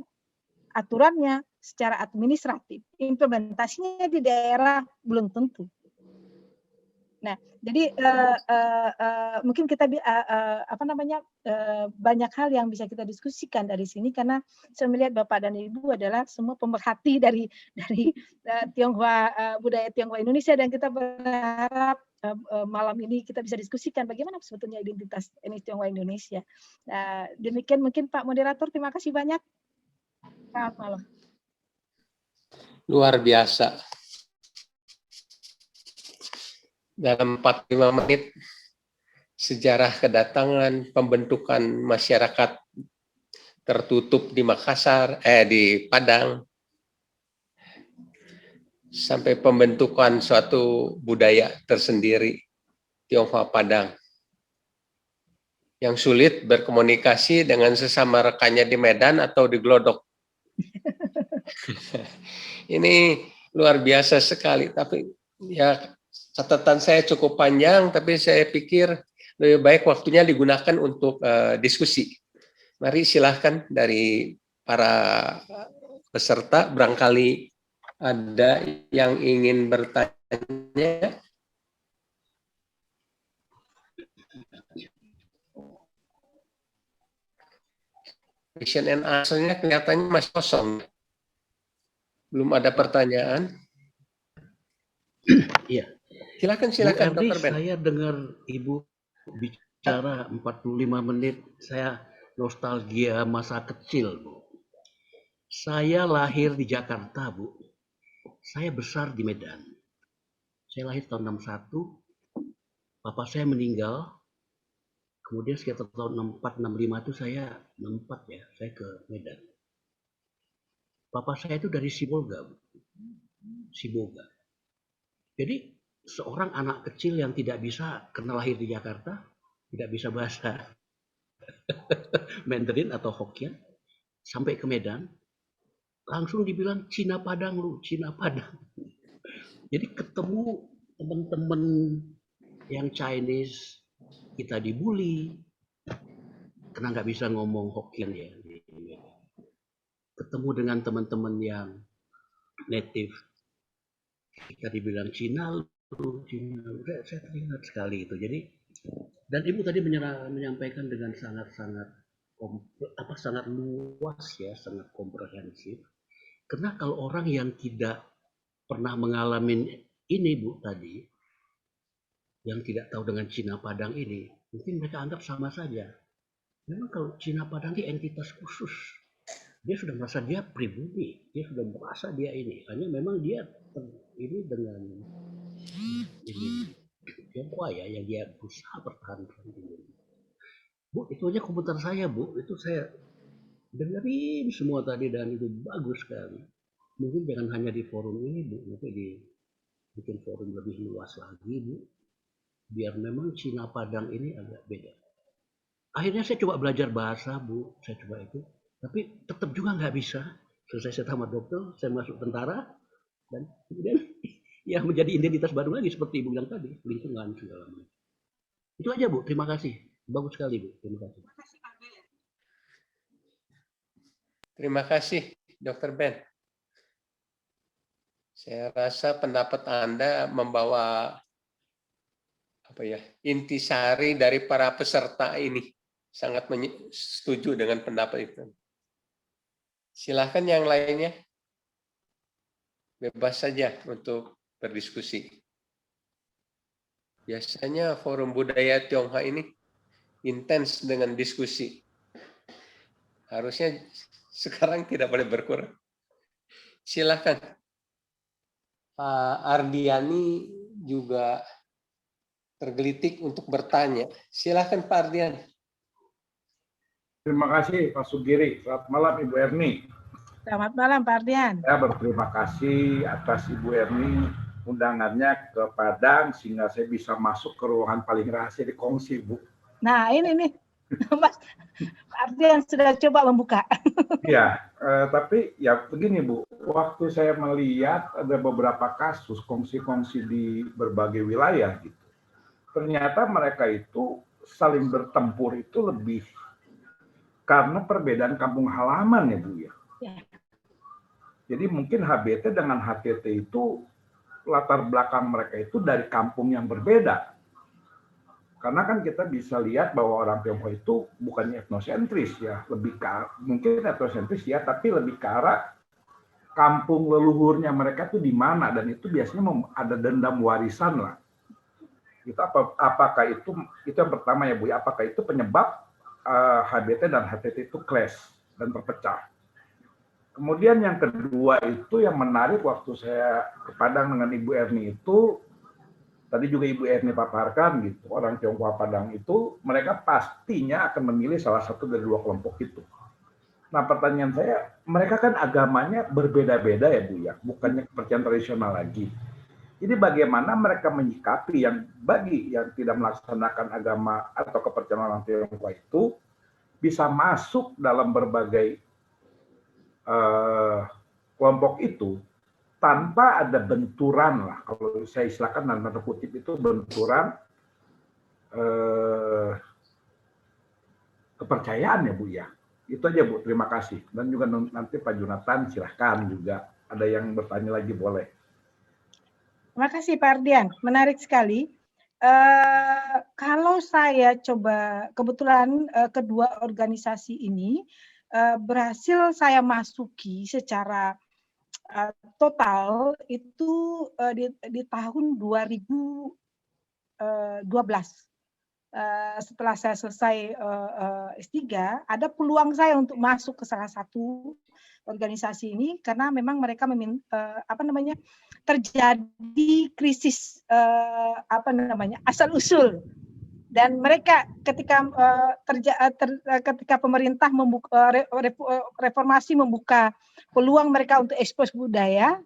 aturannya secara administratif, implementasinya di daerah belum tentu. Nah, jadi mungkin kita banyak hal yang bisa kita diskusikan dari sini karena saya melihat Bapak dan Ibu adalah semua pemerhati dari Tionghoa, budaya Tionghoa Indonesia, dan kita berharap malam ini kita bisa diskusikan bagaimana sebetulnya identitas etnis Tionghoa Indonesia. Demikian mungkin Pak Moderator, terima kasih banyak. Selamat malam. Luar biasa. Dalam 45 menit, sejarah kedatangan pembentukan masyarakat tertutup di Makassar, di Padang, sampai pembentukan suatu budaya tersendiri, Tionghoa Padang, yang sulit berkomunikasi dengan sesama rekannya di Medan atau di Glodok. Ini luar biasa sekali, tapi ya catatan saya cukup panjang, tapi saya pikir lebih baik waktunya digunakan untuk diskusi. Mari silahkan dari para peserta, barangkali ada yang ingin bertanya. Question and answer-nya kelihatannya masih kosong. Belum ada pertanyaan. Iya. Silakan, Bu Dr. Ben. Saya dengar Ibu bicara 45 menit, saya nostalgia masa kecil, Bu. Saya lahir di Jakarta, Bu. Saya besar di Medan. Saya lahir tahun 61, bapak saya meninggal. Kemudian sekitar tahun 64, 65 itu saya 64 ya, saya ke Medan. Bapak saya itu dari Sibolga, Bu. Sibolga. Jadi seorang anak kecil yang tidak bisa, karena lahir di Jakarta, tidak bisa bahasa Mandarin atau Hokkien, sampai ke Medan, langsung dibilang Cina Padang lu, Cina Padang. Jadi ketemu teman-teman yang Chinese, kita dibully, karena nggak bisa ngomong Hokkien ya. Ketemu dengan teman-teman yang native, kita dibilang Cina lu, Cina. Saya teringat sekali itu. Jadi, dan Ibu tadi menyampaikan dengan sangat luas ya, sangat komprehensif. Karena kalau orang yang tidak pernah mengalami ini, Bu, tadi, yang tidak tahu dengan Cina Padang ini, mungkin mereka anggap sama saja. Memang kalau Cina Padang ini entitas khusus, dia sudah merasa dia pribumi, dia sudah merasa dia ini. Hanya memang dia ini dengan ini Tionghoa ya, yang dia berusaha pertahankan ini. Bu, itu aja komentar saya, Bu. Itu saya dengerin semua tadi dan itu bagus sekali. Mungkin jangan hanya di forum ini, Bu, mungkin bikin forum lebih luas lagi, Bu. Biar memang Cina Padang ini agak beda. Akhirnya saya coba belajar bahasa, Bu. Saya coba itu. Tapi tetap juga nggak bisa. Selesai saya tamat dokter, saya masuk tentara. Dan kemudian ya menjadi identitas baru lagi seperti Ibu bilang tadi. Lingkungan segala macam. Itu aja, Bu. Terima kasih. Bagus sekali, Bu. Terima kasih. Terima kasih, Dr. Ben. Saya rasa pendapat Anda membawa intisari dari para peserta ini. Sangat setuju dengan pendapat itu. Silahkan yang lainnya. Bebas saja untuk berdiskusi. Biasanya forum budaya Tionghoa ini intens dengan diskusi. Harusnya sekarang tidak boleh berkurang. Silakan. Pak Ardiani juga tergelitik untuk bertanya. Silakan Pak Ardiani. Terima kasih Pak Sugiri. Selamat malam Ibu Erni. Selamat malam Pak Ardian. Saya berterima kasih atas Ibu Erni undangannya ke Padang sehingga saya bisa masuk ke ruangan paling rahasia di Kongsi, Bu. Nah ini nih, Mas Ardian sudah coba membuka. Iya, tapi ya begini Bu, waktu saya melihat ada beberapa kasus kongsi-kongsi di berbagai wilayah gitu, ternyata mereka itu saling bertempur itu lebih karena perbedaan kampung halaman ya Bu ya. Jadi mungkin HBT dengan HTT itu latar belakang mereka itu dari kampung yang berbeda. Karena kan kita bisa lihat bahwa orang Tionghoa itu bukannya etnosentris ya, lebih ke mungkin etnosentris ya, tapi lebih ke arah kampung leluhurnya mereka tuh di mana, dan itu biasanya ada dendam warisan lah. Itu apakah itu yang pertama ya Bu, apakah itu penyebab HBT dan HTT itu clash dan terpecah. Kemudian yang kedua itu yang menarik waktu saya ke Padang dengan Ibu Erni itu, tadi juga Ibu Erni paparkan gitu, orang Tionghoa Padang itu mereka pastinya akan memilih salah satu dari dua kelompok itu. Nah pertanyaan saya, mereka kan agamanya berbeda-beda ya Bu ya, bukannya kepercayaan tradisional lagi. Jadi bagaimana mereka menyikapi yang bagi yang tidak melaksanakan agama atau kepercayaan orang Tionghoa itu bisa masuk dalam berbagai kelompok itu tanpa ada benturan lah, kalau saya istilahkan dalam tanda kutip itu benturan kepercayaan ya Bu ya. Itu aja Bu, terima kasih. Dan juga nanti Pak Jonathan silahkan juga ada yang bertanya lagi boleh. Terima kasih Pak Ardian, menarik sekali. Kalau saya coba, kebetulan kedua organisasi ini berhasil saya masuki secara total itu di tahun 2012. Setelah saya selesai S3, ada peluang saya untuk masuk ke salah satu organisasi ini karena memang mereka terjadi krisis asal usul. Dan mereka ketika pemerintah reformasi membuka peluang mereka untuk ekspos budaya,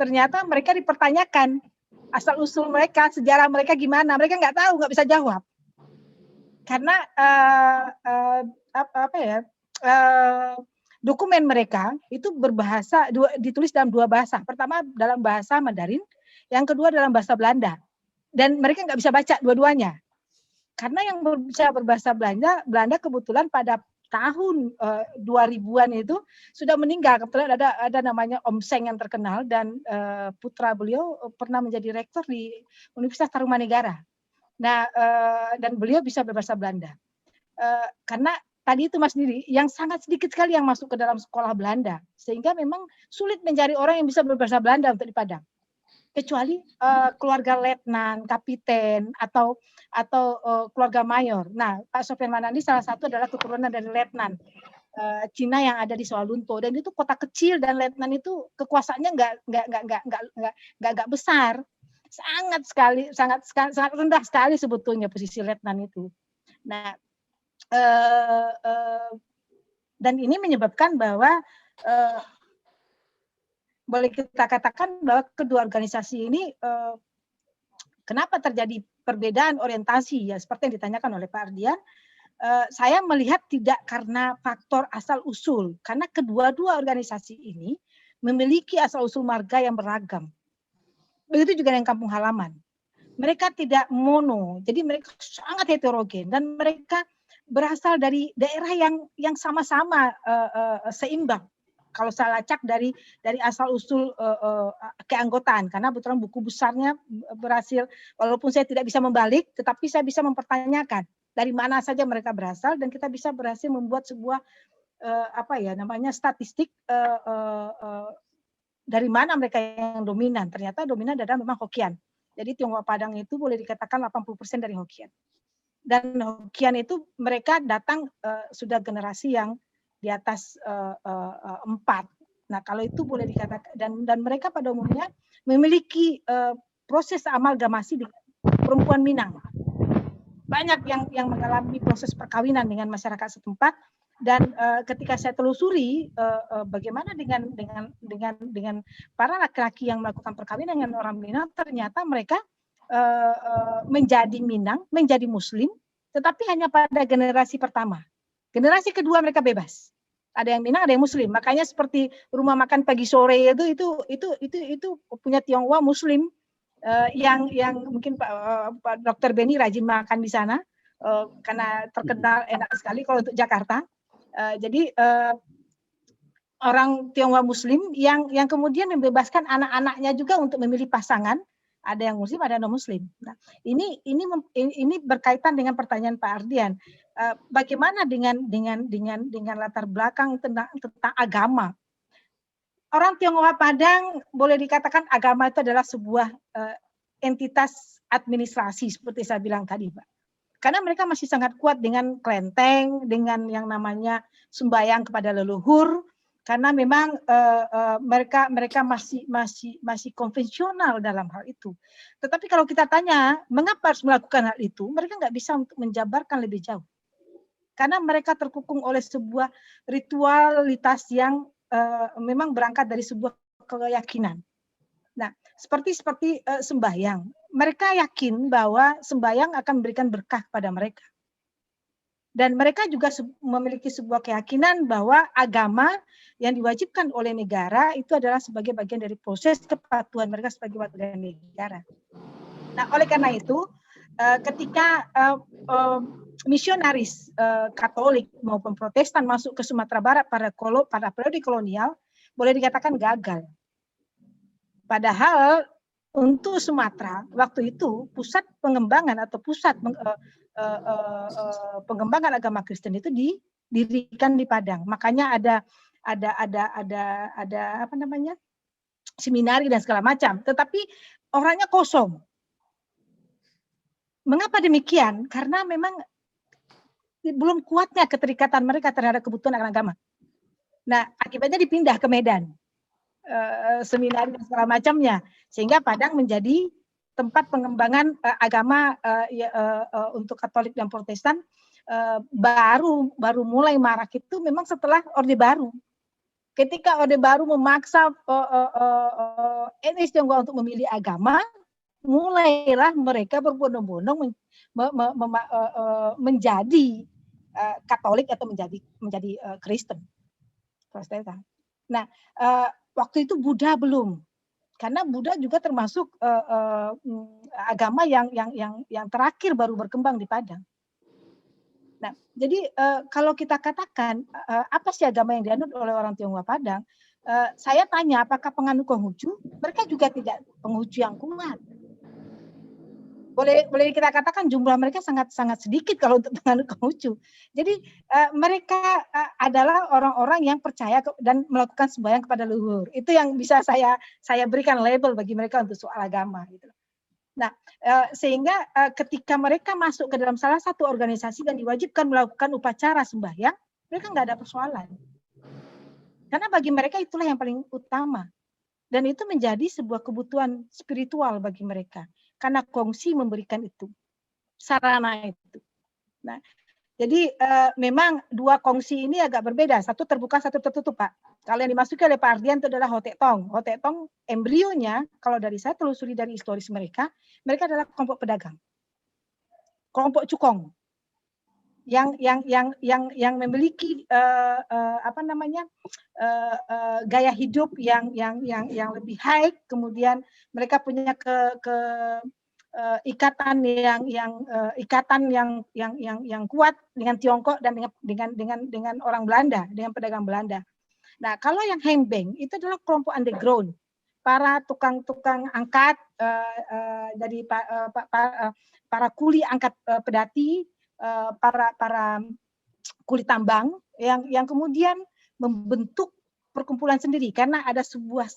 ternyata mereka dipertanyakan asal usul mereka, sejarah mereka gimana, mereka nggak tahu, nggak bisa jawab. Karena dokumen mereka itu ditulis dalam dua bahasa. Pertama dalam bahasa Mandarin, yang kedua dalam bahasa Belanda. Dan mereka nggak bisa baca dua-duanya. Karena yang berbicara berbahasa Belanda kebetulan pada tahun 2000-an itu sudah meninggal. Kebetulan ada namanya Om Seng yang terkenal dan putra beliau pernah menjadi rektor di Universitas Tarumanegara. Nah, dan beliau bisa berbahasa Belanda. Karena tadi itu Mas Diri, yang sangat sedikit sekali yang masuk ke dalam sekolah Belanda, sehingga memang sulit mencari orang yang bisa berbahasa Belanda untuk di Padang. Kecuali keluarga letnan, kapiten, atau keluarga mayor. Nah, Pak Sofyan Manandi salah satu adalah keturunan dari letnan Cina yang ada di Sawalunto, dan itu kota kecil dan letnan itu kekuasaannya nggak besar, sangat rendah sekali sebetulnya posisi letnan itu. Nah, dan ini menyebabkan bahwa boleh kita katakan bahwa kedua organisasi ini kenapa terjadi perbedaan orientasi ya seperti yang ditanyakan oleh Pak Ardian. Saya melihat tidak karena faktor asal usul, karena kedua-dua organisasi ini memiliki asal usul marga yang beragam. Begitu juga dengan kampung halaman. Mereka tidak mono, jadi mereka sangat heterogen dan mereka berasal dari daerah yang sama-sama seimbang. Kalau saya lacak dari asal usul keanggotaan, karena kebetulan buku besarnya berhasil, walaupun saya tidak bisa membalik, tetapi saya bisa mempertanyakan dari mana saja mereka berasal, dan kita bisa berhasil membuat sebuah statistik dari mana mereka yang dominan. Ternyata dominan adalah memang Hokkien. Jadi Tionghoa Padang itu boleh dikatakan 80% dari Hokkien. dan Hokkien itu mereka datang sudah generasi yang di atas 4. Nah, kalau itu boleh dikatakan, dan mereka pada umumnya memiliki proses amalgamasi dengan perempuan Minang. Banyak yang mengalami proses perkawinan dengan masyarakat setempat, dan ketika saya telusuri bagaimana dengan para laki-laki yang melakukan perkawinan dengan orang Minang, ternyata mereka menjadi Minang, menjadi Muslim, tetapi hanya pada generasi pertama. Generasi kedua mereka bebas. Ada yang Minang, ada yang Muslim. Makanya seperti rumah makan pagi sore itu punya Tionghoa Muslim yang mungkin Pak Dr. Beni rajin makan di sana karena terkenal enak sekali kalau untuk Jakarta. Jadi orang Tionghoa Muslim yang kemudian membebaskan anak-anaknya juga untuk memilih pasangan. Ada yang Muslim, ada non Muslim. Nah, ini berkaitan dengan pertanyaan Pak Ardian. Bagaimana dengan latar belakang tentang agama? Orang Tionghoa Padang boleh dikatakan agama itu adalah sebuah entitas administrasi seperti saya bilang tadi, Pak. Karena mereka masih sangat kuat dengan kelenteng, dengan yang namanya sembahyang kepada leluhur. Karena memang mereka masih konvensional dalam hal itu. Tetapi kalau kita tanya mengapa harus melakukan hal itu, mereka nggak bisa untuk menjabarkan lebih jauh. Karena mereka terkukung oleh sebuah ritualitas yang memang berangkat dari sebuah keyakinan. Nah, seperti sembahyang, mereka yakin bahwa sembahyang akan memberikan berkah kepada mereka. Dan mereka juga memiliki sebuah keyakinan bahwa agama yang diwajibkan oleh negara itu adalah sebagai bagian dari proses kepatuhan mereka sebagai warga negara. Nah, oleh karena itu, ketika misionaris Katolik maupun Protestan masuk ke Sumatera Barat pada periode kolonial, boleh dikatakan gagal. Padahal untuk Sumatera waktu itu pusat pengembangan atau pusat pengembangan agama Kristen itu didirikan di Padang. Makanya ada apa namanya, seminari dan segala macam. Tetapi orangnya kosong. Mengapa demikian? Karena memang belum kuatnya keterikatan mereka terhadap kebutuhan agama. Nah, akibatnya dipindah ke Medan, seminari dan segala macamnya, sehingga Padang menjadi tempat pengembangan agama untuk Katolik dan Protestan. Baru mulai marak itu memang setelah Orde Baru. Ketika Orde Baru memaksa etnis Tionghoa untuk memilih agama, mulailah mereka berbondong-bondong menjadi Katolik atau menjadi Kristen, Protestan. Nah, waktu itu Buddha belum, karena Buddha juga termasuk agama yang terakhir baru berkembang di Padang. Nah, jadi kalau kita katakan apa sih agama yang dianut oleh orang Tionghoa Padang, saya tanya apakah penganut Konghucu? Mereka juga tidak Konghucu yang kuat. Boleh kita katakan jumlah mereka sangat sedikit kalau untuk penganut Konghucu. Jadi mereka adalah orang-orang yang percaya dan melakukan sembahyang kepada leluhur. Itu yang bisa saya berikan label bagi mereka untuk soal agama. Gitu. Nah, sehingga ketika mereka masuk ke dalam salah satu organisasi dan diwajibkan melakukan upacara sembahyang, mereka nggak ada persoalan. Karena bagi mereka itulah yang paling utama. Dan itu menjadi sebuah kebutuhan spiritual bagi mereka. Karena kongsi memberikan itu, sarana itu. Nah, jadi memang dua kongsi ini agak berbeda. Satu terbuka, satu tertutup, Pak. Kalau yang dimasuki oleh Pak Ardian itu adalah Hotek Tong. Hotek Tong embrionya, kalau dari saya telusuri dari historis mereka adalah kelompok pedagang, kelompok cukong, yang memiliki apa namanya gaya hidup yang lebih high. Kemudian mereka punya ikatan yang kuat dengan Tiongkok dan dengan orang Belanda, dengan pedagang Belanda. Nah, kalau yang Hembeng itu adalah kelompok underground, para tukang angkat dari para kuli angkat pedati, para kulit tambang yang kemudian membentuk perkumpulan sendiri karena ada sebuah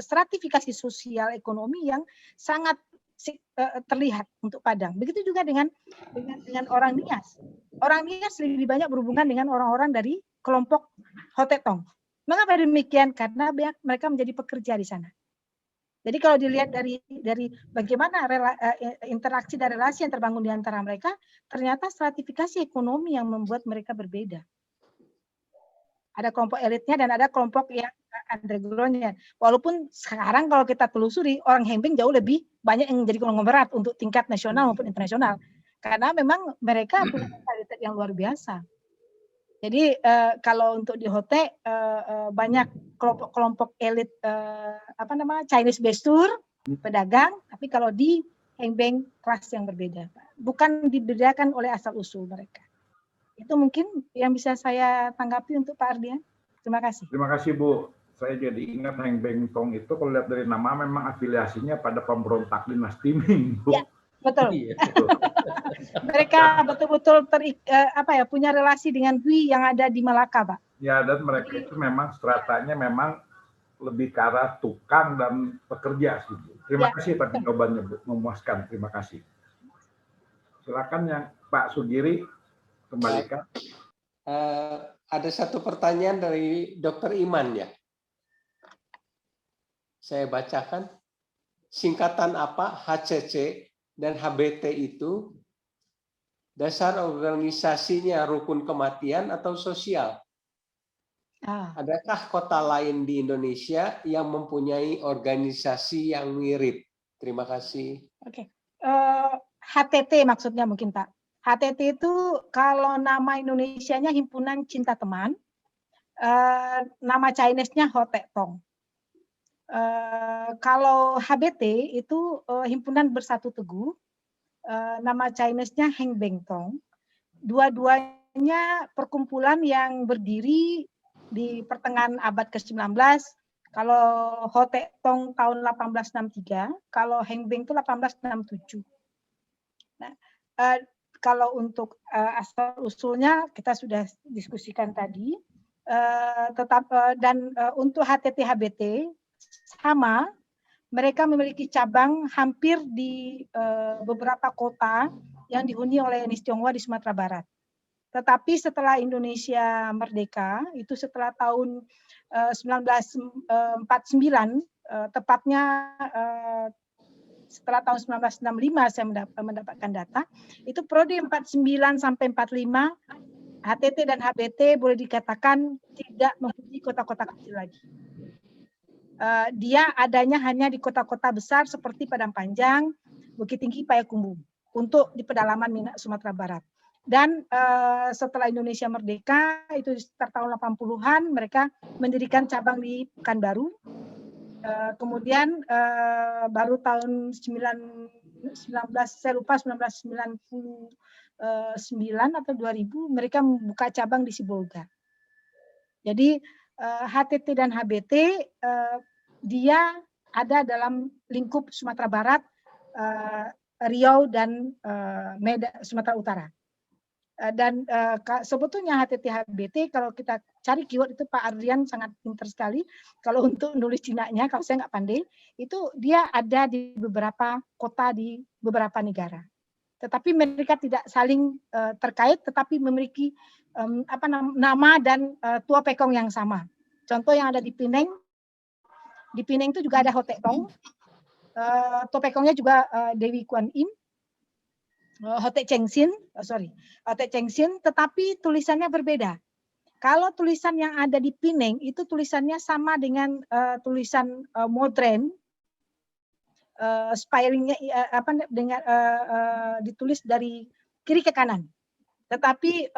stratifikasi sosial ekonomi yang sangat terlihat untuk Padang. Begitu juga dengan orang Nias. Orang Nias lebih banyak berhubungan dengan orang-orang dari kelompok Hotetong. Mengapa demikian? Karena mereka menjadi pekerja di sana. Jadi kalau dilihat dari bagaimana interaksi dan relasi yang terbangun di antara mereka, ternyata stratifikasi ekonomi yang membuat mereka berbeda. Ada kelompok elitnya dan ada kelompok yang underground-nya. Walaupun sekarang kalau kita telusuri, orang Hembeng jauh lebih banyak yang menjadi konglomerat untuk tingkat nasional maupun internasional. Karena memang mereka punya mentalitas yang luar biasa. Jadi kalau untuk di Hote banyak kelompok elit Chinese Bestur, pedagang, tapi kalau di Hembeng kelas yang berbeda. Bukan dibedakan oleh asal usul mereka. Itu mungkin yang bisa saya tanggapi untuk Pak Ardian. Terima kasih. Terima kasih Bu. Saya jadi ingat Heng Beng Tong itu kalau lihat dari nama memang afiliasinya pada pemberontak dinasti Ming, Bu. Ya, betul. Mereka betul-betul punya relasi dengan Hui yang ada di Malaka, Pak. Ya, dan mereka itu memang stratanya memang lebih ke arah tukang dan pekerja sih, Bu. Terima kasih tapi jawabannya, Bu, memuaskan. Terima kasih. Silakan yang Pak Sugiri kembalikan. Ada satu pertanyaan dari Dr. Iman ya. Saya bacakan. Singkatan apa HCC dan HBT itu? Dasar organisasinya rukun kematian atau sosial? Adakah kota lain di Indonesia yang mempunyai organisasi yang mirip? Terima kasih. Oke. HTT maksudnya mungkin Pak. HTT itu kalau nama Indonesianya Himpunan Cinta Teman, nama Chinese-nya Hotetong. Kalau HBT itu Himpunan Bersatu Teguh, nama Chinese-nya Heng Beng Tong. Dua-duanya perkumpulan yang berdiri di pertengahan abad ke-19. Kalau Hotetong tahun 1863, kalau Heng Beng itu 1867. Nah, kalau untuk asal usulnya kita sudah diskusikan tadi, untuk HTT HBT sama, mereka memiliki cabang hampir di beberapa kota yang dihuni oleh etnis Tionghoa di Sumatera Barat. Tetapi setelah Indonesia merdeka, itu setelah tahun 1949, tepatnya setelah tahun 1965 saya mendapatkan data, itu periode 49 sampai 45 HTT dan HBT boleh dikatakan tidak menghuni kota-kota kecil lagi. Dia adanya hanya di kota-kota besar seperti Padang Panjang, Bukit Tinggi, Payakumbuh untuk di pedalaman Sumatera Barat. Dan setelah Indonesia merdeka itu sekitar tahun 80-an mereka mendirikan cabang di Pekanbaru. Kemudian baru tahun 1999 atau 2000 mereka membuka cabang di Sibolga. Jadi HTT dan HBT dia ada dalam lingkup Sumatera Barat, Riau dan Sumatera Utara. Dan sebetulnya HTT HBT kalau kita cari keyword itu Pak Ardian sangat pintar sekali. Kalau untuk nulis Cinanya, kalau saya nggak pandai, itu dia ada di beberapa kota di beberapa negara. Tetapi mereka tidak saling terkait, tetapi memiliki nama dan tua pekong yang sama. Contoh yang ada di Pineng itu juga ada Hotetong. Tua pekongnya juga Dewi Kuan Im. Hotek Chengsin, tetapi tulisannya berbeda. Kalau tulisan yang ada di Pineng itu tulisannya sama dengan tulisan modern, spiralingnya dengan ditulis dari kiri ke kanan. Tetapi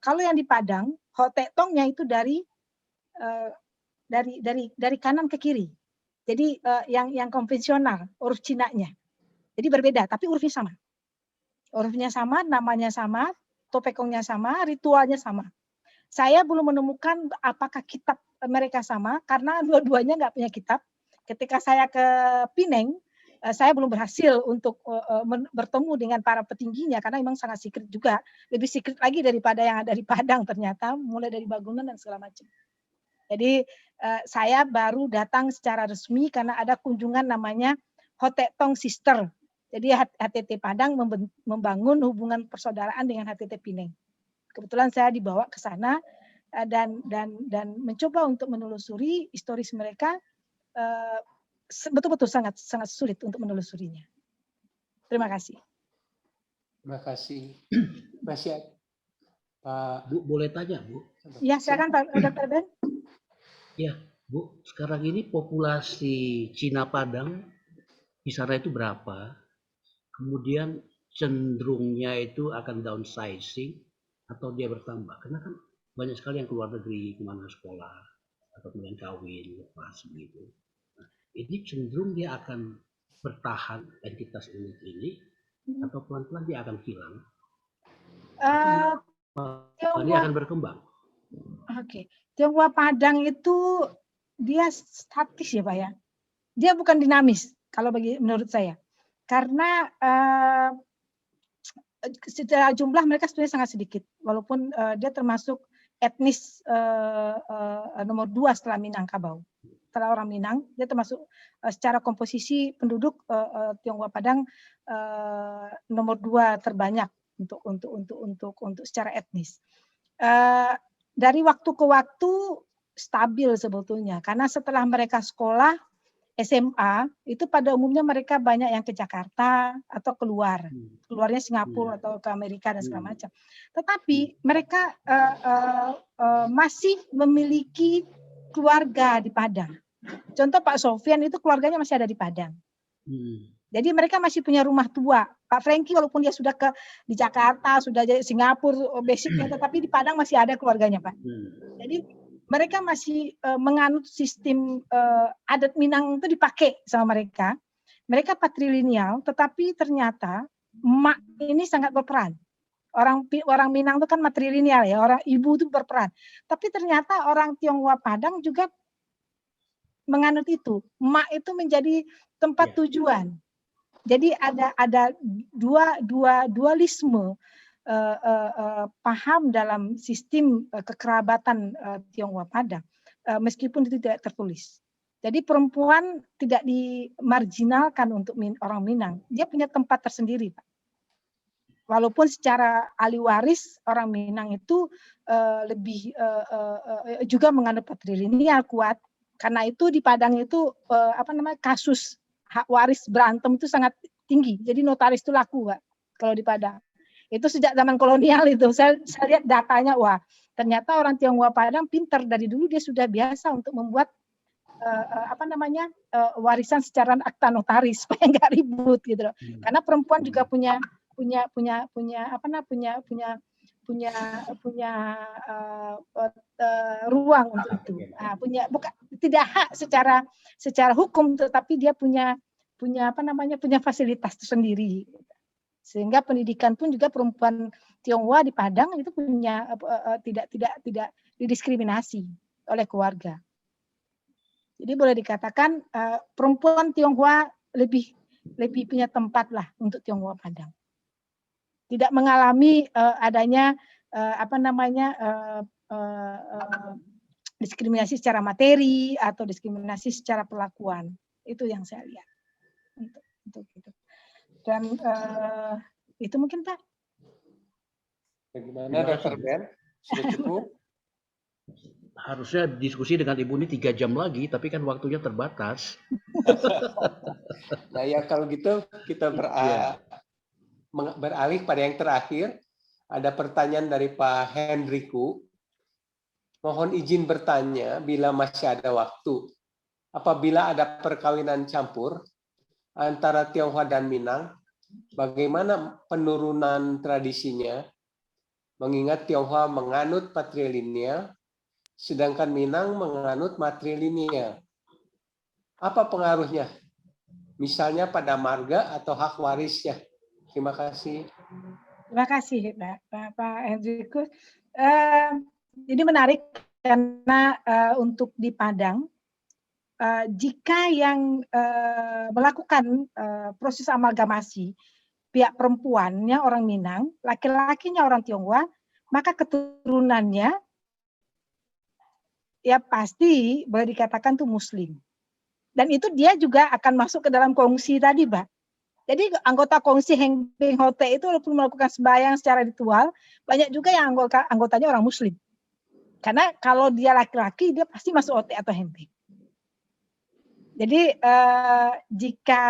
kalau yang di Padang, Hotetongnya itu dari kanan ke kiri. Jadi yang konvensional huruf Cinanya. Jadi berbeda, tapi hurufnya sama. Hurufnya sama, namanya sama, topekongnya sama, ritualnya sama. Saya belum menemukan apakah kitab mereka sama, karena dua-duanya nggak punya kitab. Ketika saya ke Pineng, saya belum berhasil untuk bertemu dengan para petingginya, karena memang sangat secret juga. Lebih secret lagi daripada yang ada di Padang ternyata, mulai dari bangunan dan segala macam. Jadi saya baru datang secara resmi karena ada kunjungan namanya Hotetong Sister. Jadi HTT Padang membangun hubungan persaudaraan dengan HTT Pineng. Kebetulan saya dibawa ke sana dan mencoba untuk menelusuri historis mereka, betul-betul sangat sulit untuk menelusurinya. Terima kasih. Terima kasih. Masih Pak. Bu, boleh tanya, Bu? Ya, silakan Pak Dr. Ben. Ya, Bu, sekarang ini populasi Cina Padang di sana itu berapa? Kemudian cenderungnya itu akan downsizing atau dia bertambah? Karena kan banyak sekali yang keluar negeri, kemana sekolah, atau kemudian kawin, lepas begitu. Nah, ini cenderung dia akan bertahan entitas ini atau pelan-pelan dia akan hilang? Dia akan berkembang. Oke. Tionghoa Padang itu dia statis ya Pak ya. Dia bukan dinamis kalau menurut saya. Karena secara jumlah mereka sebenarnya sangat sedikit. Walaupun dia termasuk etnis nomor 2 setelah Minangkabau. Setelah orang Minang, dia termasuk secara komposisi penduduk Tionghoa Padang nomor 2 terbanyak untuk secara etnis. Dari waktu ke waktu stabil sebetulnya, karena setelah mereka sekolah SMA itu pada umumnya mereka banyak yang ke Jakarta atau keluarnya Singapura atau ke Amerika dan segala macam. Tetapi mereka masih memiliki keluarga di Padang. Contoh Pak Sofyan itu keluarganya masih ada di Padang. Jadi mereka masih punya rumah tua. Pak Franky walaupun dia sudah di Jakarta, sudah di Singapura basicnya, tetapi di Padang masih ada keluarganya Pak. Jadi mereka masih menganut sistem adat Minang itu dipakai sama mereka. Mereka patrilineal, tetapi ternyata emak ini sangat berperan. Orang Minang itu kan matrilineal ya, orang ibu itu berperan. Tapi ternyata orang Tionghoa Padang juga menganut itu. Emak itu menjadi tempat tujuan. Jadi ada dualisme paham dalam sistem kekerabatan Tionghoa Padang, meskipun itu tidak tertulis. Jadi perempuan tidak dimarginalkan untuk orang Minang. Dia punya tempat tersendiri, Pak. Walaupun secara ahli waris orang Minang itu lebih juga menganut patrilineal kuat. Karena itu di Padang itu kasus hak waris berantem itu sangat tinggi. Jadi notaris itu laku, Pak, kalau di Padang. Itu sejak zaman kolonial itu. Saya lihat datanya, wah, ternyata orang Tionghoa Padang pintar dari dulu, dia sudah biasa untuk membuat warisan secara akta notaris supaya nggak ribut gitu loh. Karena perempuan juga punya ruang untuk itu. Tidak hak secara hukum, tetapi dia punya fasilitas tersendiri. Sehingga pendidikan pun juga perempuan Tionghoa di Padang itu punya tidak didiskriminasi oleh keluarga. Jadi boleh dikatakan perempuan Tionghoa lebih punya tempat lah untuk Tionghoa Padang. Tidak mengalami adanya diskriminasi secara materi atau diskriminasi secara perlakuan. Itu yang saya lihat. Untuk itu. Dan itu mungkin Pak. Bagaimana Dr. Ben? Sudah cukup? Harusnya diskusi dengan Ibu ini 3 jam lagi, tapi kan waktunya terbatas. Nah ya kalau gitu kita beralih pada yang terakhir. Ada pertanyaan dari Pak Hendriku. Mohon izin bertanya bila masih ada waktu. Apabila ada perkawinan campur antara Tionghoa dan Minang, bagaimana penurunan tradisinya? Mengingat Tionghoa menganut patrilineal, sedangkan Minang menganut matrilineal. Apa pengaruhnya? Misalnya pada marga atau hak warisnya. Terima kasih. Terima kasih Pak Hendrikus. Ini menarik karena untuk di Padang, jika yang melakukan proses amalgamasi pihak perempuannya orang Minang, laki-lakinya orang Tionghoa, maka keturunannya ya pasti boleh dikatakan tuh Muslim. Dan itu dia juga akan masuk ke dalam kongsi tadi, Mbak. Jadi anggota kongsi Hengping Hote itu walaupun melakukan sembahyang secara ritual, banyak juga yang anggotanya orang Muslim. Karena kalau dia laki-laki, dia pasti masuk Hote atau Hengping. Jadi jika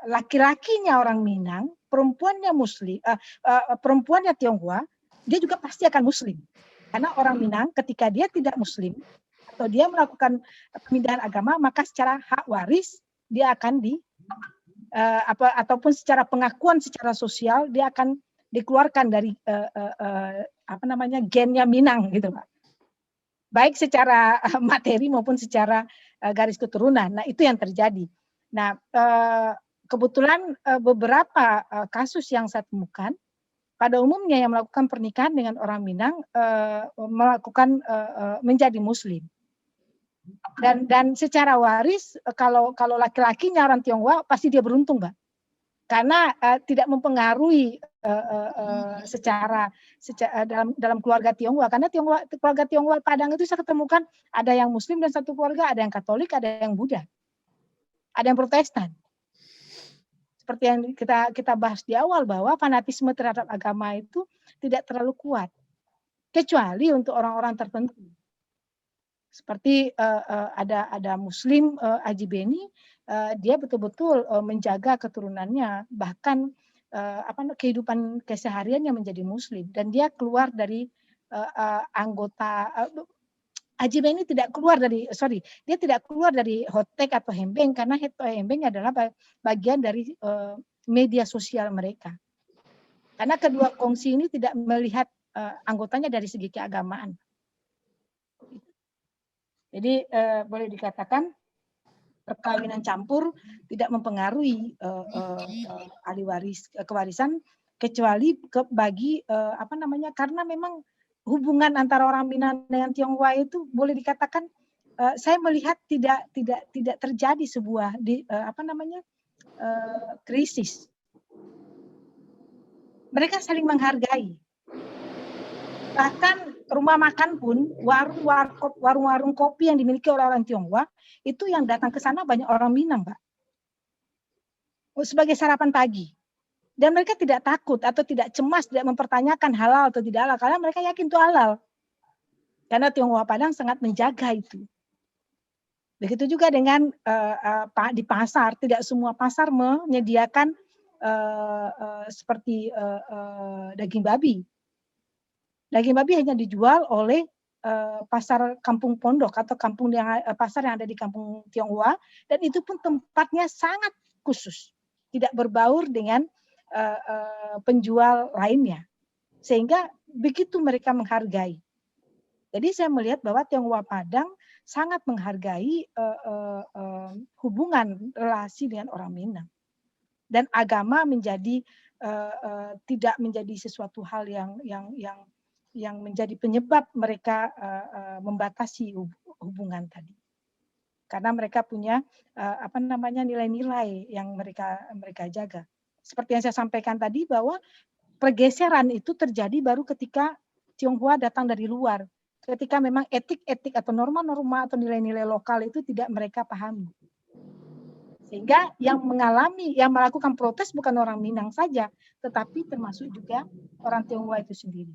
laki-lakinya orang Minang, perempuannya Muslim, perempuannya Tionghoa, dia juga pasti akan Muslim. Karena orang Minang ketika dia tidak Muslim atau dia melakukan pemindahan agama, maka secara hak waris dia akan ataupun secara pengakuan secara sosial dia akan dikeluarkan dari gennya Minang gitu, Pak. Baik secara materi maupun secara garis keturunan. Nah, itu yang terjadi. Nah, kebetulan beberapa kasus yang saya temukan, pada umumnya yang melakukan pernikahan dengan orang Minang melakukan menjadi Muslim. Dan secara waris, kalau laki-lakinya orang Tionghoa, pasti dia beruntung, Mbak. Karena tidak mempengaruhi secara dalam keluarga Tionghoa, karena keluarga Tionghoa Padang itu saya ketemukan ada yang Muslim dan satu keluarga ada yang Katolik, ada yang Buddha, ada yang Protestan. Seperti yang kita bahas di awal bahwa fanatisme terhadap agama itu tidak terlalu kuat, kecuali untuk orang-orang tertentu. Seperti ada Muslim Haji Beni, dia betul-betul menjaga keturunannya, bahkan kehidupan kesehariannya menjadi Muslim, dan dia keluar dari anggota Haji Beni tidak keluar dari Hotek atau Hembeng, karena Hembeng adalah bagian dari media sosial mereka. Karena kedua kongsi ini tidak melihat anggotanya dari segi keagamaan. Jadi boleh dikatakan perkawinan campur tidak mempengaruhi kewarisan, kecuali bagi karena memang hubungan antara orang Minang dengan Tionghoa itu boleh dikatakan saya melihat tidak terjadi sebuah krisis. Mereka saling menghargai. Bahkan rumah makan pun, warung-warung kopi yang dimiliki oleh orang Tionghoa, itu yang datang ke sana banyak orang Minang, Pak. Sebagai sarapan pagi. Dan mereka tidak takut atau tidak cemas, tidak mempertanyakan halal atau tidak halal, karena mereka yakin itu halal. Karena Tionghoa Padang sangat menjaga itu. Begitu juga dengan di pasar, tidak semua pasar menyediakan seperti daging babi. Daging babi hanya dijual oleh pasar kampung pondok atau pasar yang ada di kampung Tionghoa, dan itu pun tempatnya sangat khusus, tidak berbaur dengan penjual lainnya, sehingga begitu mereka menghargai. Jadi saya melihat bahwa Tionghoa Padang sangat menghargai hubungan relasi dengan orang Minang, dan agama menjadi tidak menjadi sesuatu hal yang menjadi penyebab mereka membatasi hubungan tadi, karena mereka punya nilai-nilai yang mereka jaga. Seperti yang saya sampaikan tadi bahwa pergeseran itu terjadi baru ketika Tionghoa datang dari luar, ketika memang etik-etik atau norma-norma atau nilai-nilai lokal itu tidak mereka pahami, sehingga yang melakukan protes bukan orang Minang saja, tetapi termasuk juga orang Tionghoa itu sendiri.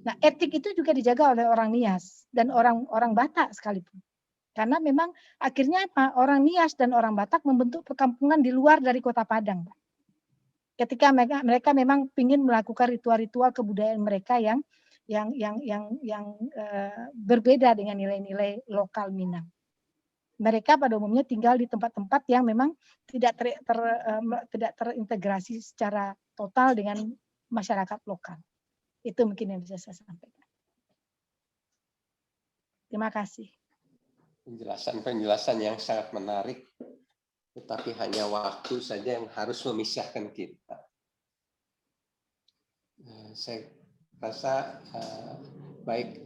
Nah, etik itu juga dijaga oleh orang Nias dan orang Batak sekalipun. Karena memang akhirnya orang Nias dan orang Batak membentuk perkampungan di luar dari Kota Padang. Ketika mereka memang ingin melakukan ritual-ritual kebudayaan mereka yang berbeda dengan nilai-nilai lokal Minang. Mereka pada umumnya tinggal di tempat-tempat yang memang tidak terintegrasi secara total dengan masyarakat lokal. Itu mungkin yang bisa saya sampaikan. Terima kasih. Penjelasan yang sangat menarik, tetapi hanya waktu saja yang harus memisahkan kita. Saya rasa baik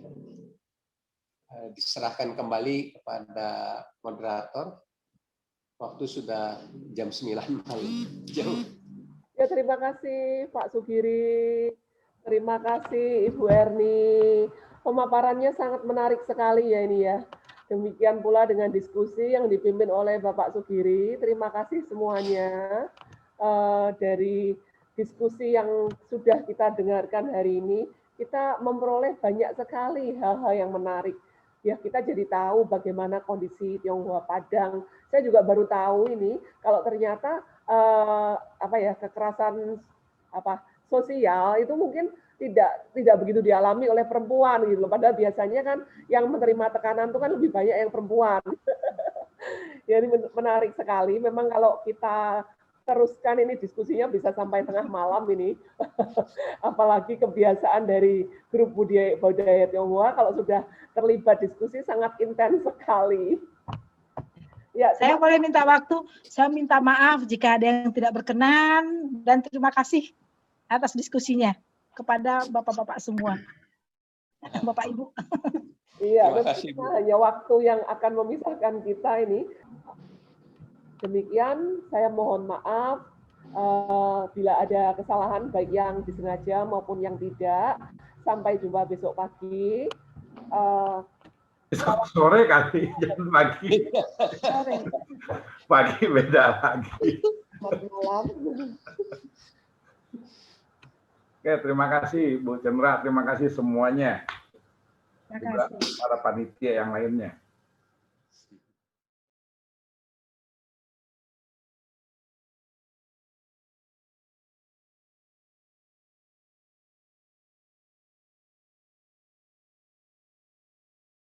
diserahkan kembali kepada moderator. Waktu sudah jam 9 malam. Ya, terima kasih Pak Sugiri. Terima kasih Ibu Erni. Pemaparannya sangat menarik sekali ya ini ya. Demikian pula dengan diskusi yang dipimpin oleh Bapak Sugiri. Terima kasih semuanya dari diskusi yang sudah kita dengarkan hari ini. Kita memperoleh banyak sekali hal-hal yang menarik. Ya, kita jadi tahu bagaimana kondisi Tionghoa Padang. Saya juga baru tahu ini kalau ternyata kekerasan sosial itu mungkin tidak begitu dialami oleh perempuan gitu loh. Padahal biasanya kan yang menerima tekanan itu kan lebih banyak yang perempuan. Jadi menarik sekali. Memang kalau kita teruskan ini diskusinya bisa sampai tengah malam ini. Apalagi kebiasaan dari grup budaya Tionghoa kalau sudah terlibat diskusi sangat intens sekali. Ya, saya boleh minta waktu. Saya minta maaf jika ada yang tidak berkenan dan terima kasih atas diskusinya kepada bapak-bapak semua, bapak ibu. Iya, hanya waktu yang akan memisahkan kita ini. Demikian, saya mohon maaf bila ada kesalahan baik yang disengaja maupun yang tidak. Sampai jumpa besok pagi. Besok sore kali, jangan pagi. Sore. Pagi beda lagi. Malam. Oke, terima kasih Bu Chandra, terima kasih semuanya. Terima kasih. Juga para panitia yang lainnya.